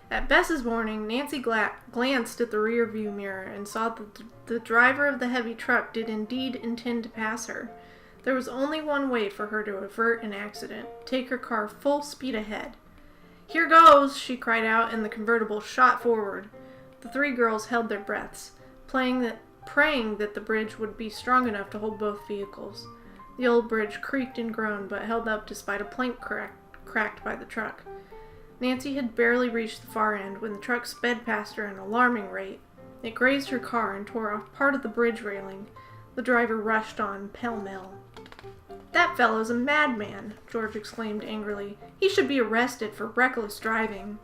At Bess's warning, Nancy glanced at the rear view mirror and saw that the driver of the heavy truck did indeed intend to pass her. There was only one way for her to avert an accident: take her car full speed ahead. "Here goes!" she cried out, and the convertible shot forward. The three girls held their breaths, praying that the bridge would be strong enough to hold both vehicles. The old bridge creaked and groaned, but held up despite a plank cracked by the truck. Nancy had barely reached the far end when the truck sped past her at an alarming rate. It grazed her car and tore off part of the bridge railing. The driver rushed on, pell-mell. "That fellow's a madman," George exclaimed angrily. "He should be arrested for reckless driving."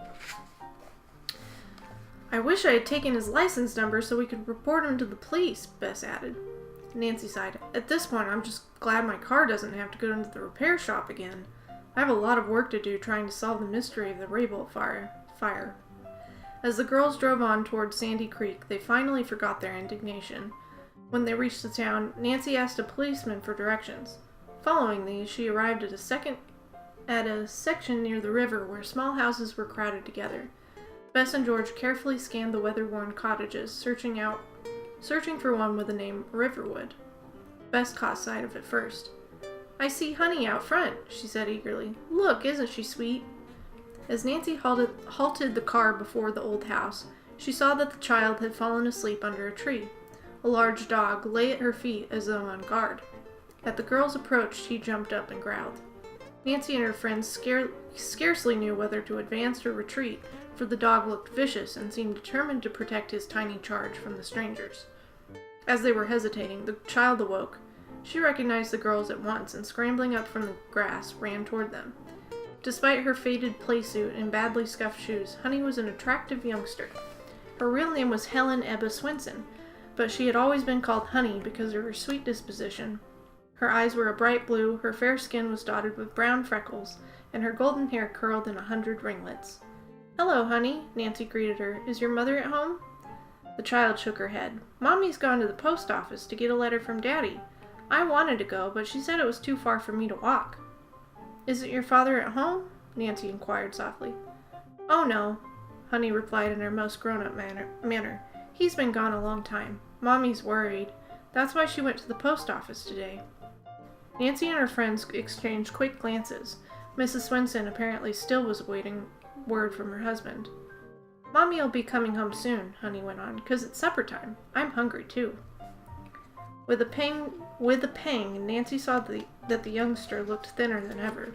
"I wish I had taken his license number so we could report him to the police," Bess added. Nancy sighed. "At this point, I'm just glad my car doesn't have to go into the repair shop again. I have a lot of work to do trying to solve the mystery of the Raybolt fire. As the girls drove on toward Sandy Creek, they finally forgot their indignation. When they reached the town, Nancy asked a policeman for directions. Following these, she arrived at a section near the river where small houses were crowded together. Bess and George carefully scanned the weather-worn cottages, searching for one with the name Riverwood. Bess caught sight of it first. "I see Honey out front," she said eagerly. "Look, isn't she sweet?" As Nancy halted the car before the old house, she saw that the child had fallen asleep under a tree. A large dog lay at her feet as though on guard. At the girls approached, he jumped up and growled. Nancy and her friends scarcely knew whether to advance or retreat, for the dog looked vicious and seemed determined to protect his tiny charge from the strangers. As they were hesitating, the child awoke. She recognized the girls at once and, scrambling up from the grass, ran toward them. Despite her faded playsuit and badly scuffed shoes, Honey was an attractive youngster. Her real name was Helen Ebba Swenson, but she had always been called Honey because of her sweet disposition. Her eyes were a bright blue, her fair skin was dotted with brown freckles, and her golden hair curled in 100 ringlets. "Hello, Honey," Nancy greeted her. "Is your mother at home?" The child shook her head. "Mommy's gone to the post office to get a letter from Daddy. I wanted to go, but she said it was too far for me to walk." "Isn't your father at home?" Nancy inquired softly. "Oh, no," Honey replied in her most grown-up manner. "He's been gone a long time. Mommy's worried. That's why she went to the post office today." Nancy and her friends exchanged quick glances. Mrs. Swenson apparently still was awaiting word from her husband. "Mommy'll be coming home soon," Honey went on, "'cause it's supper time. I'm hungry, too." With a pang, Nancy saw that the youngster looked thinner than ever.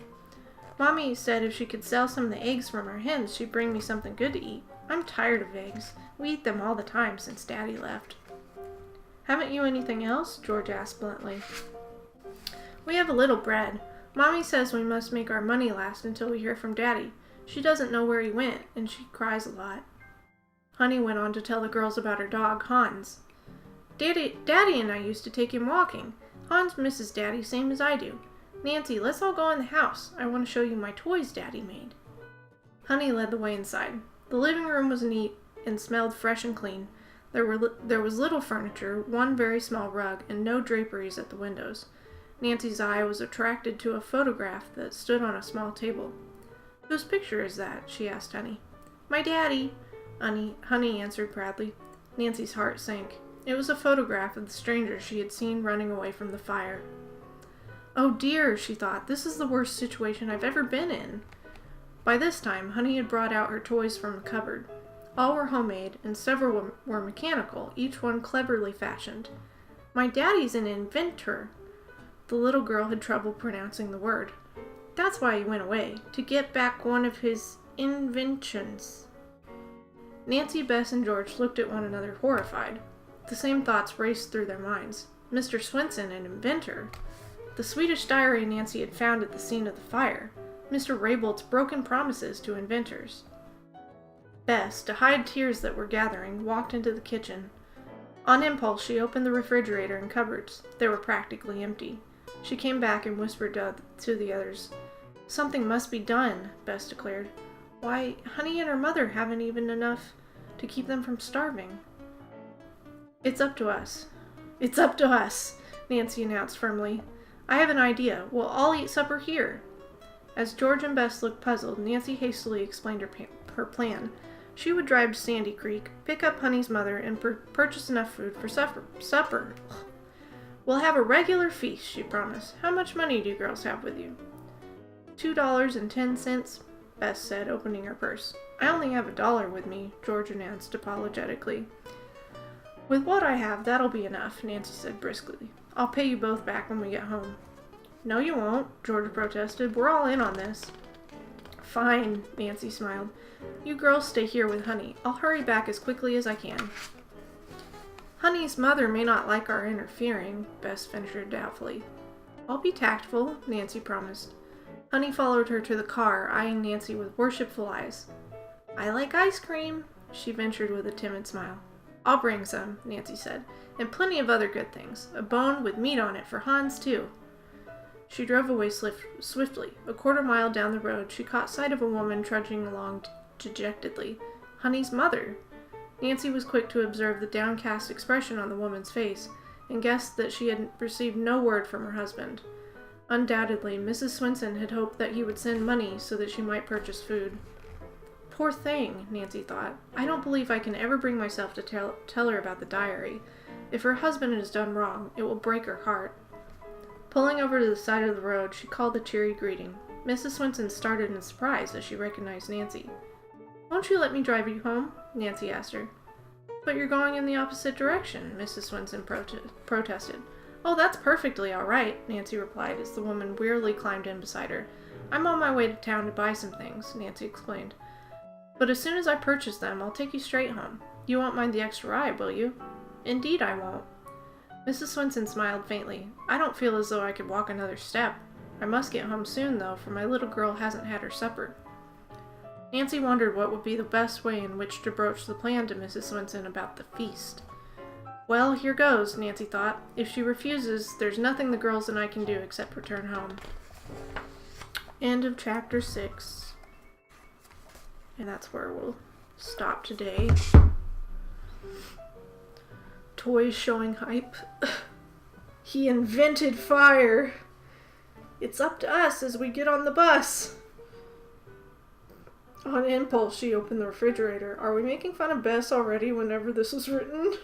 "Mommy said if she could sell some of the eggs from our hens, she'd bring me something good to eat. I'm tired of eggs. We eat them all the time since Daddy left." "Haven't you anything else?" George asked bluntly. "We have a little bread. Mommy says we must make our money last until we hear from Daddy. She doesn't know where he went, and she cries a lot." Honey went on to tell the girls about her dog, Hans. Daddy and I used to take him walking. Hans misses Daddy same as I do. Nancy, let's all go in the house. I want to show you my toys Daddy made." Honey led the way inside. The living room was neat and smelled fresh and clean. There was little furniture, one very small rug, and no draperies at the windows. Nancy's eye was attracted to a photograph that stood on a small table. "Whose picture is that?" she asked Honey. "My Daddy," Honey answered proudly. Nancy's heart sank. It was a photograph of the stranger she had seen running away from the fire. "Oh dear," she thought, "this is the worst situation I've ever been in." By this time, Honey had brought out her toys from the cupboard. All were homemade, and several were mechanical, each one cleverly fashioned. "My Daddy's an inventor." The little girl had trouble pronouncing the word. "That's why he went away, to get back one of his inventions." Nancy, Bess, and George looked at one another horrified. The same thoughts raced through their minds. Mr. Swenson, an inventor. The Swedish diary Nancy had found at the scene of the fire. Mr. Raybolt's broken promises to inventors. Bess, to hide tears that were gathering, walked into the kitchen. On impulse, she opened the refrigerator and cupboards. They were practically empty. She came back and whispered to the others. "Something must be done," Bess declared. "Why, Honey and her mother haven't even enough to keep them from starving. It's up to us. It's up to us, Nancy announced firmly. I have an idea. We'll all eat supper here. As George and Bess looked puzzled, Nancy hastily explained her plan. She would drive to Sandy Creek, pick up Honey's mother, and purchase enough food for supper. We'll have a regular feast, she promised. How much money do you girls have with you? $2.10, Bess said, opening her purse. I only have $1 with me, George announced apologetically. With what I have, that'll be enough, Nancy said briskly. I'll pay you both back when we get home. No, you won't, George protested. We're all in on this. Fine, Nancy smiled. You girls stay here with Honey. I'll hurry back as quickly as I can. Honey's mother may not like our interfering, Bess ventured doubtfully. I'll be tactful, Nancy promised. Honey followed her to the car, eyeing Nancy with worshipful eyes. I like ice cream, she ventured with a timid smile. I'll bring some, Nancy said, and plenty of other good things. A bone with meat on it for Hans, too. She drove away swiftly. A quarter-mile down the road, she caught sight of a woman trudging along dejectedly. Honey's mother. Nancy was quick to observe the downcast expression on the woman's face, and guessed that she had received no word from her husband. Undoubtedly, Mrs. Swenson had hoped that he would send money so that she might purchase food. Poor thing, Nancy thought. I don't believe I can ever bring myself to tell her about the diary. If her husband has done wrong, it will break her heart. Pulling over to the side of the road, she called a cheery greeting. Mrs. Swenson started in surprise as she recognized Nancy. Won't you let me drive you home? Nancy asked her. But you're going in the opposite direction, Mrs. Swenson protested. Oh, that's perfectly all right, Nancy replied as the woman wearily climbed in beside her. I'm on my way to town to buy some things, Nancy explained. But as soon as I purchase them, I'll take you straight home. You won't mind the extra ride, will you? Indeed I won't. Mrs. Swenson smiled faintly. I don't feel as though I could walk another step. I must get home soon, though, for my little girl hasn't had her supper. Nancy wondered what would be the best way in which to broach the plan to Mrs. Swenson about the feast. Well, here goes, Nancy thought. If she refuses, there's nothing the girls and I can do except return home. End of chapter 6. And that's where we'll stop today. Toys showing hype. He invented fire. It's up to us as we get on the bus. On impulse, she opened the refrigerator. Are we making fun of Bess already whenever this was written?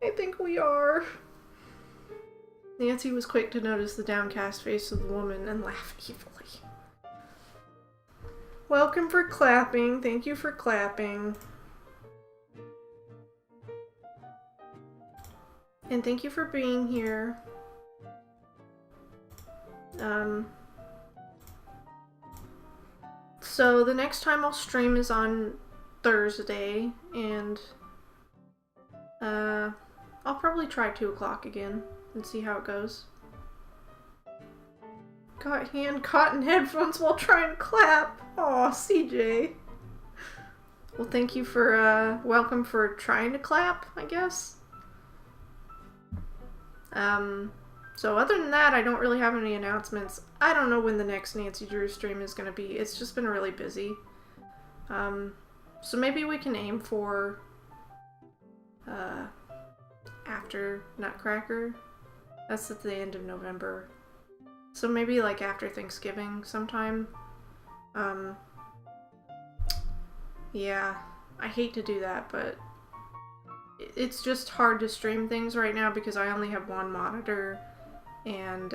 I think we are. Nancy was quick to notice the downcast face of the woman and laugh evilly. Welcome for clapping. Thank you for clapping. And thank you for being here. So the next time I'll stream is on Thursday, and I'll probably try 2 o'clock again and see how it goes. Got hand caught in headphones while trying to clap. Aw, CJ. Well, thank you for, welcome for trying to clap, I guess. So other than that, I don't really have any announcements. I don't know when the next Nancy Drew stream is going to be. It's just been really busy. So maybe we can aim for, after Nutcracker. That's at the end of November. So maybe like after Thanksgiving sometime. Yeah, I hate to do that, but it's just hard to stream things right now because I only have one monitor and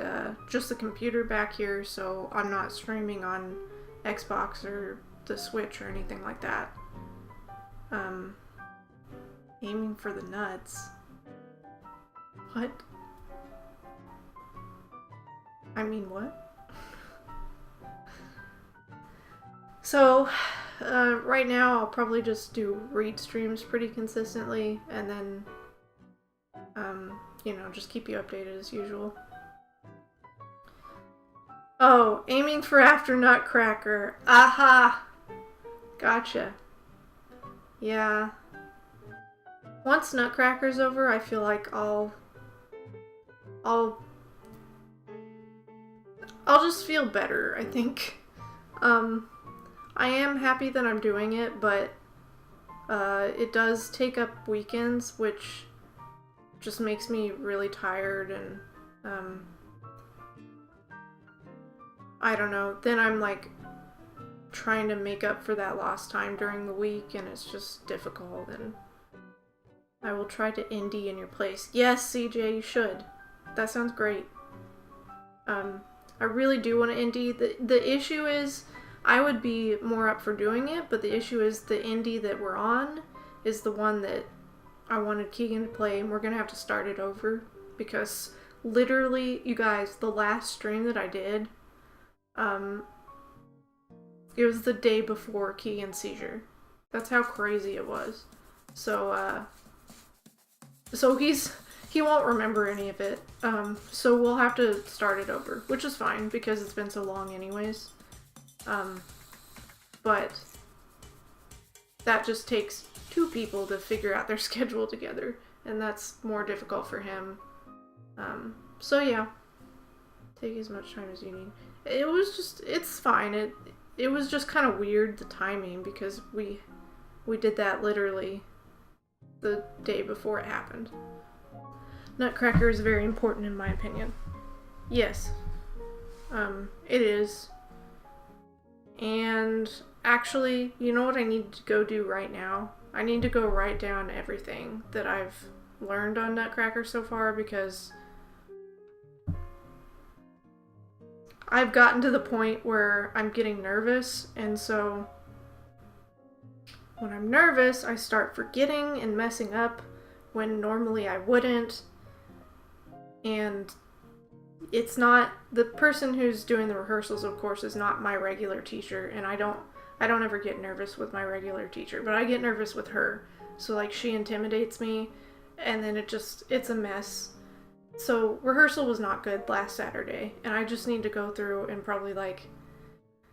just the computer back here, so I'm not streaming on Xbox or the Switch or anything like that. Aiming for the nuts. What? I mean, what? So, right now I'll probably just do read streams pretty consistently, and then, you know, just keep you updated as usual. Oh, aiming for after Nutcracker. Aha! Gotcha. Yeah. Once Nutcracker's over, I feel like I'll just feel better, I think. I am happy that I'm doing it, but It does take up weekends, which just makes me really tired, and I don't know. Then I'm like trying to make up for that lost time during the week, and it's just difficult, and I will try to indie in your place. Yes, CJ, you should. That sounds great. I really do want to indie. The issue is, I would be more up for doing it, but the issue is the indie that we're on is the one that I wanted Keegan to play, and we're going to have to start it over, because literally, you guys, the last stream that I did, it was the day before Keegan's seizure. That's how crazy it was. So he won't remember any of it. So we'll have to start it over, which is fine because it's been so long anyways. But that just takes 2 people to figure out their schedule together, and that's more difficult for him. So yeah, take as much time as you need. It's fine. It was just kind of weird, the timing, because we did that literally the day before it happened. Nutcracker is very important in my opinion. Yes. It is. And actually, you know what I need to go do right now? I need to go write down everything that I've learned on Nutcracker so far, because I've gotten to the point where I'm getting nervous, and so when I'm nervous, I start forgetting and messing up when normally I wouldn't. And it's not, the person who's doing the rehearsals, of course, is not my regular teacher, and I don't ever get nervous with my regular teacher, but I get nervous with her. So like, she intimidates me, and then it's a mess. So rehearsal was not good last Saturday, and I just need to go through and probably like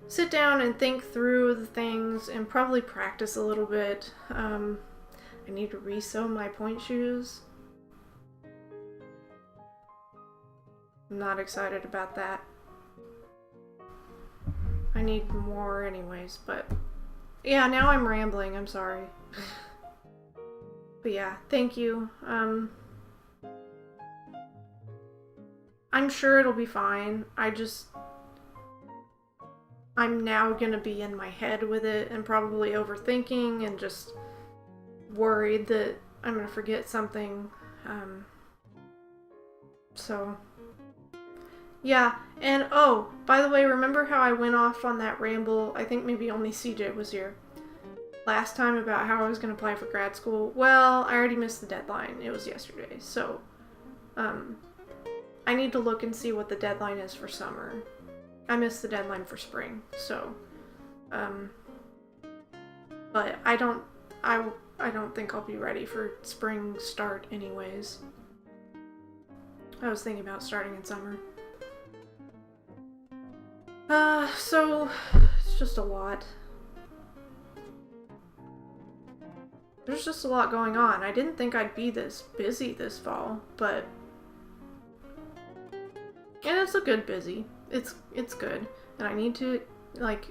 sit down and think through the things and probably practice a little bit. I need to re-sew my point shoes. I'm not excited about that. I need more anyways, but yeah, now I'm rambling, I'm sorry. But yeah, thank you. I'm sure it'll be fine. I'm now gonna be in my head with it and probably overthinking and just worried that I'm gonna forget something. So yeah, and oh, by the way, remember how I went off on that ramble? I think maybe only CJ was here last time about how I was gonna apply for grad school. Well, I already missed the deadline. It was yesterday, so I need to look and see what the deadline is for summer. I missed the deadline for spring, so but I don't think I'll be ready for spring start anyways. I was thinking about starting in summer. So it's just a lot. There's just a lot going on. I didn't think I'd be this busy this fall, but and it's a good busy. It's good. And I need to, like,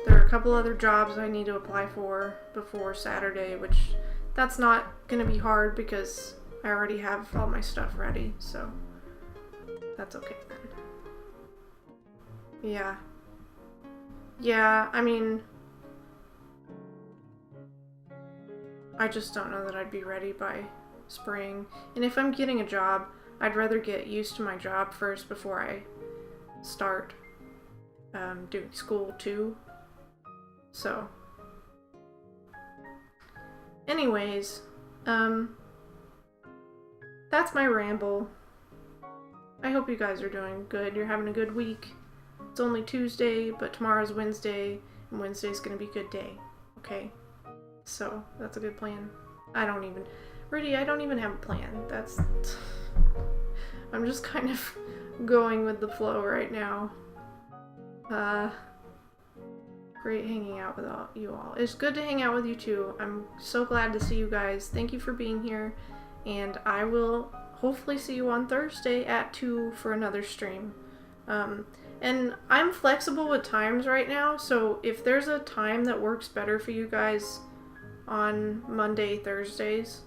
there are a couple other jobs I need to apply for before Saturday, which that's not going to be hard because I already have all my stuff ready, so that's okay then. Yeah. Yeah, I mean, I just don't know that I'd be ready by spring. And if I'm getting a job, I'd rather get used to my job first before I start doing school too. So anyways, that's my ramble. I hope you guys are doing good. You're having a good week. It's only Tuesday, but tomorrow's Wednesday, and Wednesday's gonna be a good day. Okay? So that's a good plan. Rudy, I don't even have a plan. I'm just kind of going with the flow right now. Great hanging out with you all. It's good to hang out with you too. I'm so glad to see you guys. Thank you for being here, and I will hopefully see you on Thursday at 2 for another stream. And I'm flexible with times right now, so if there's a time that works better for you guys, on Monday, Thursdays.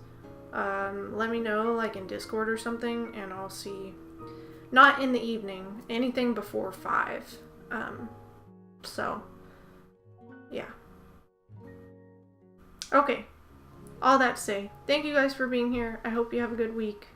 Let me know, like in Discord or something, and I'll see. Not in the evening, anything before 5. So, yeah. Okay, all that to say, thank you guys for being here. I hope you have a good week.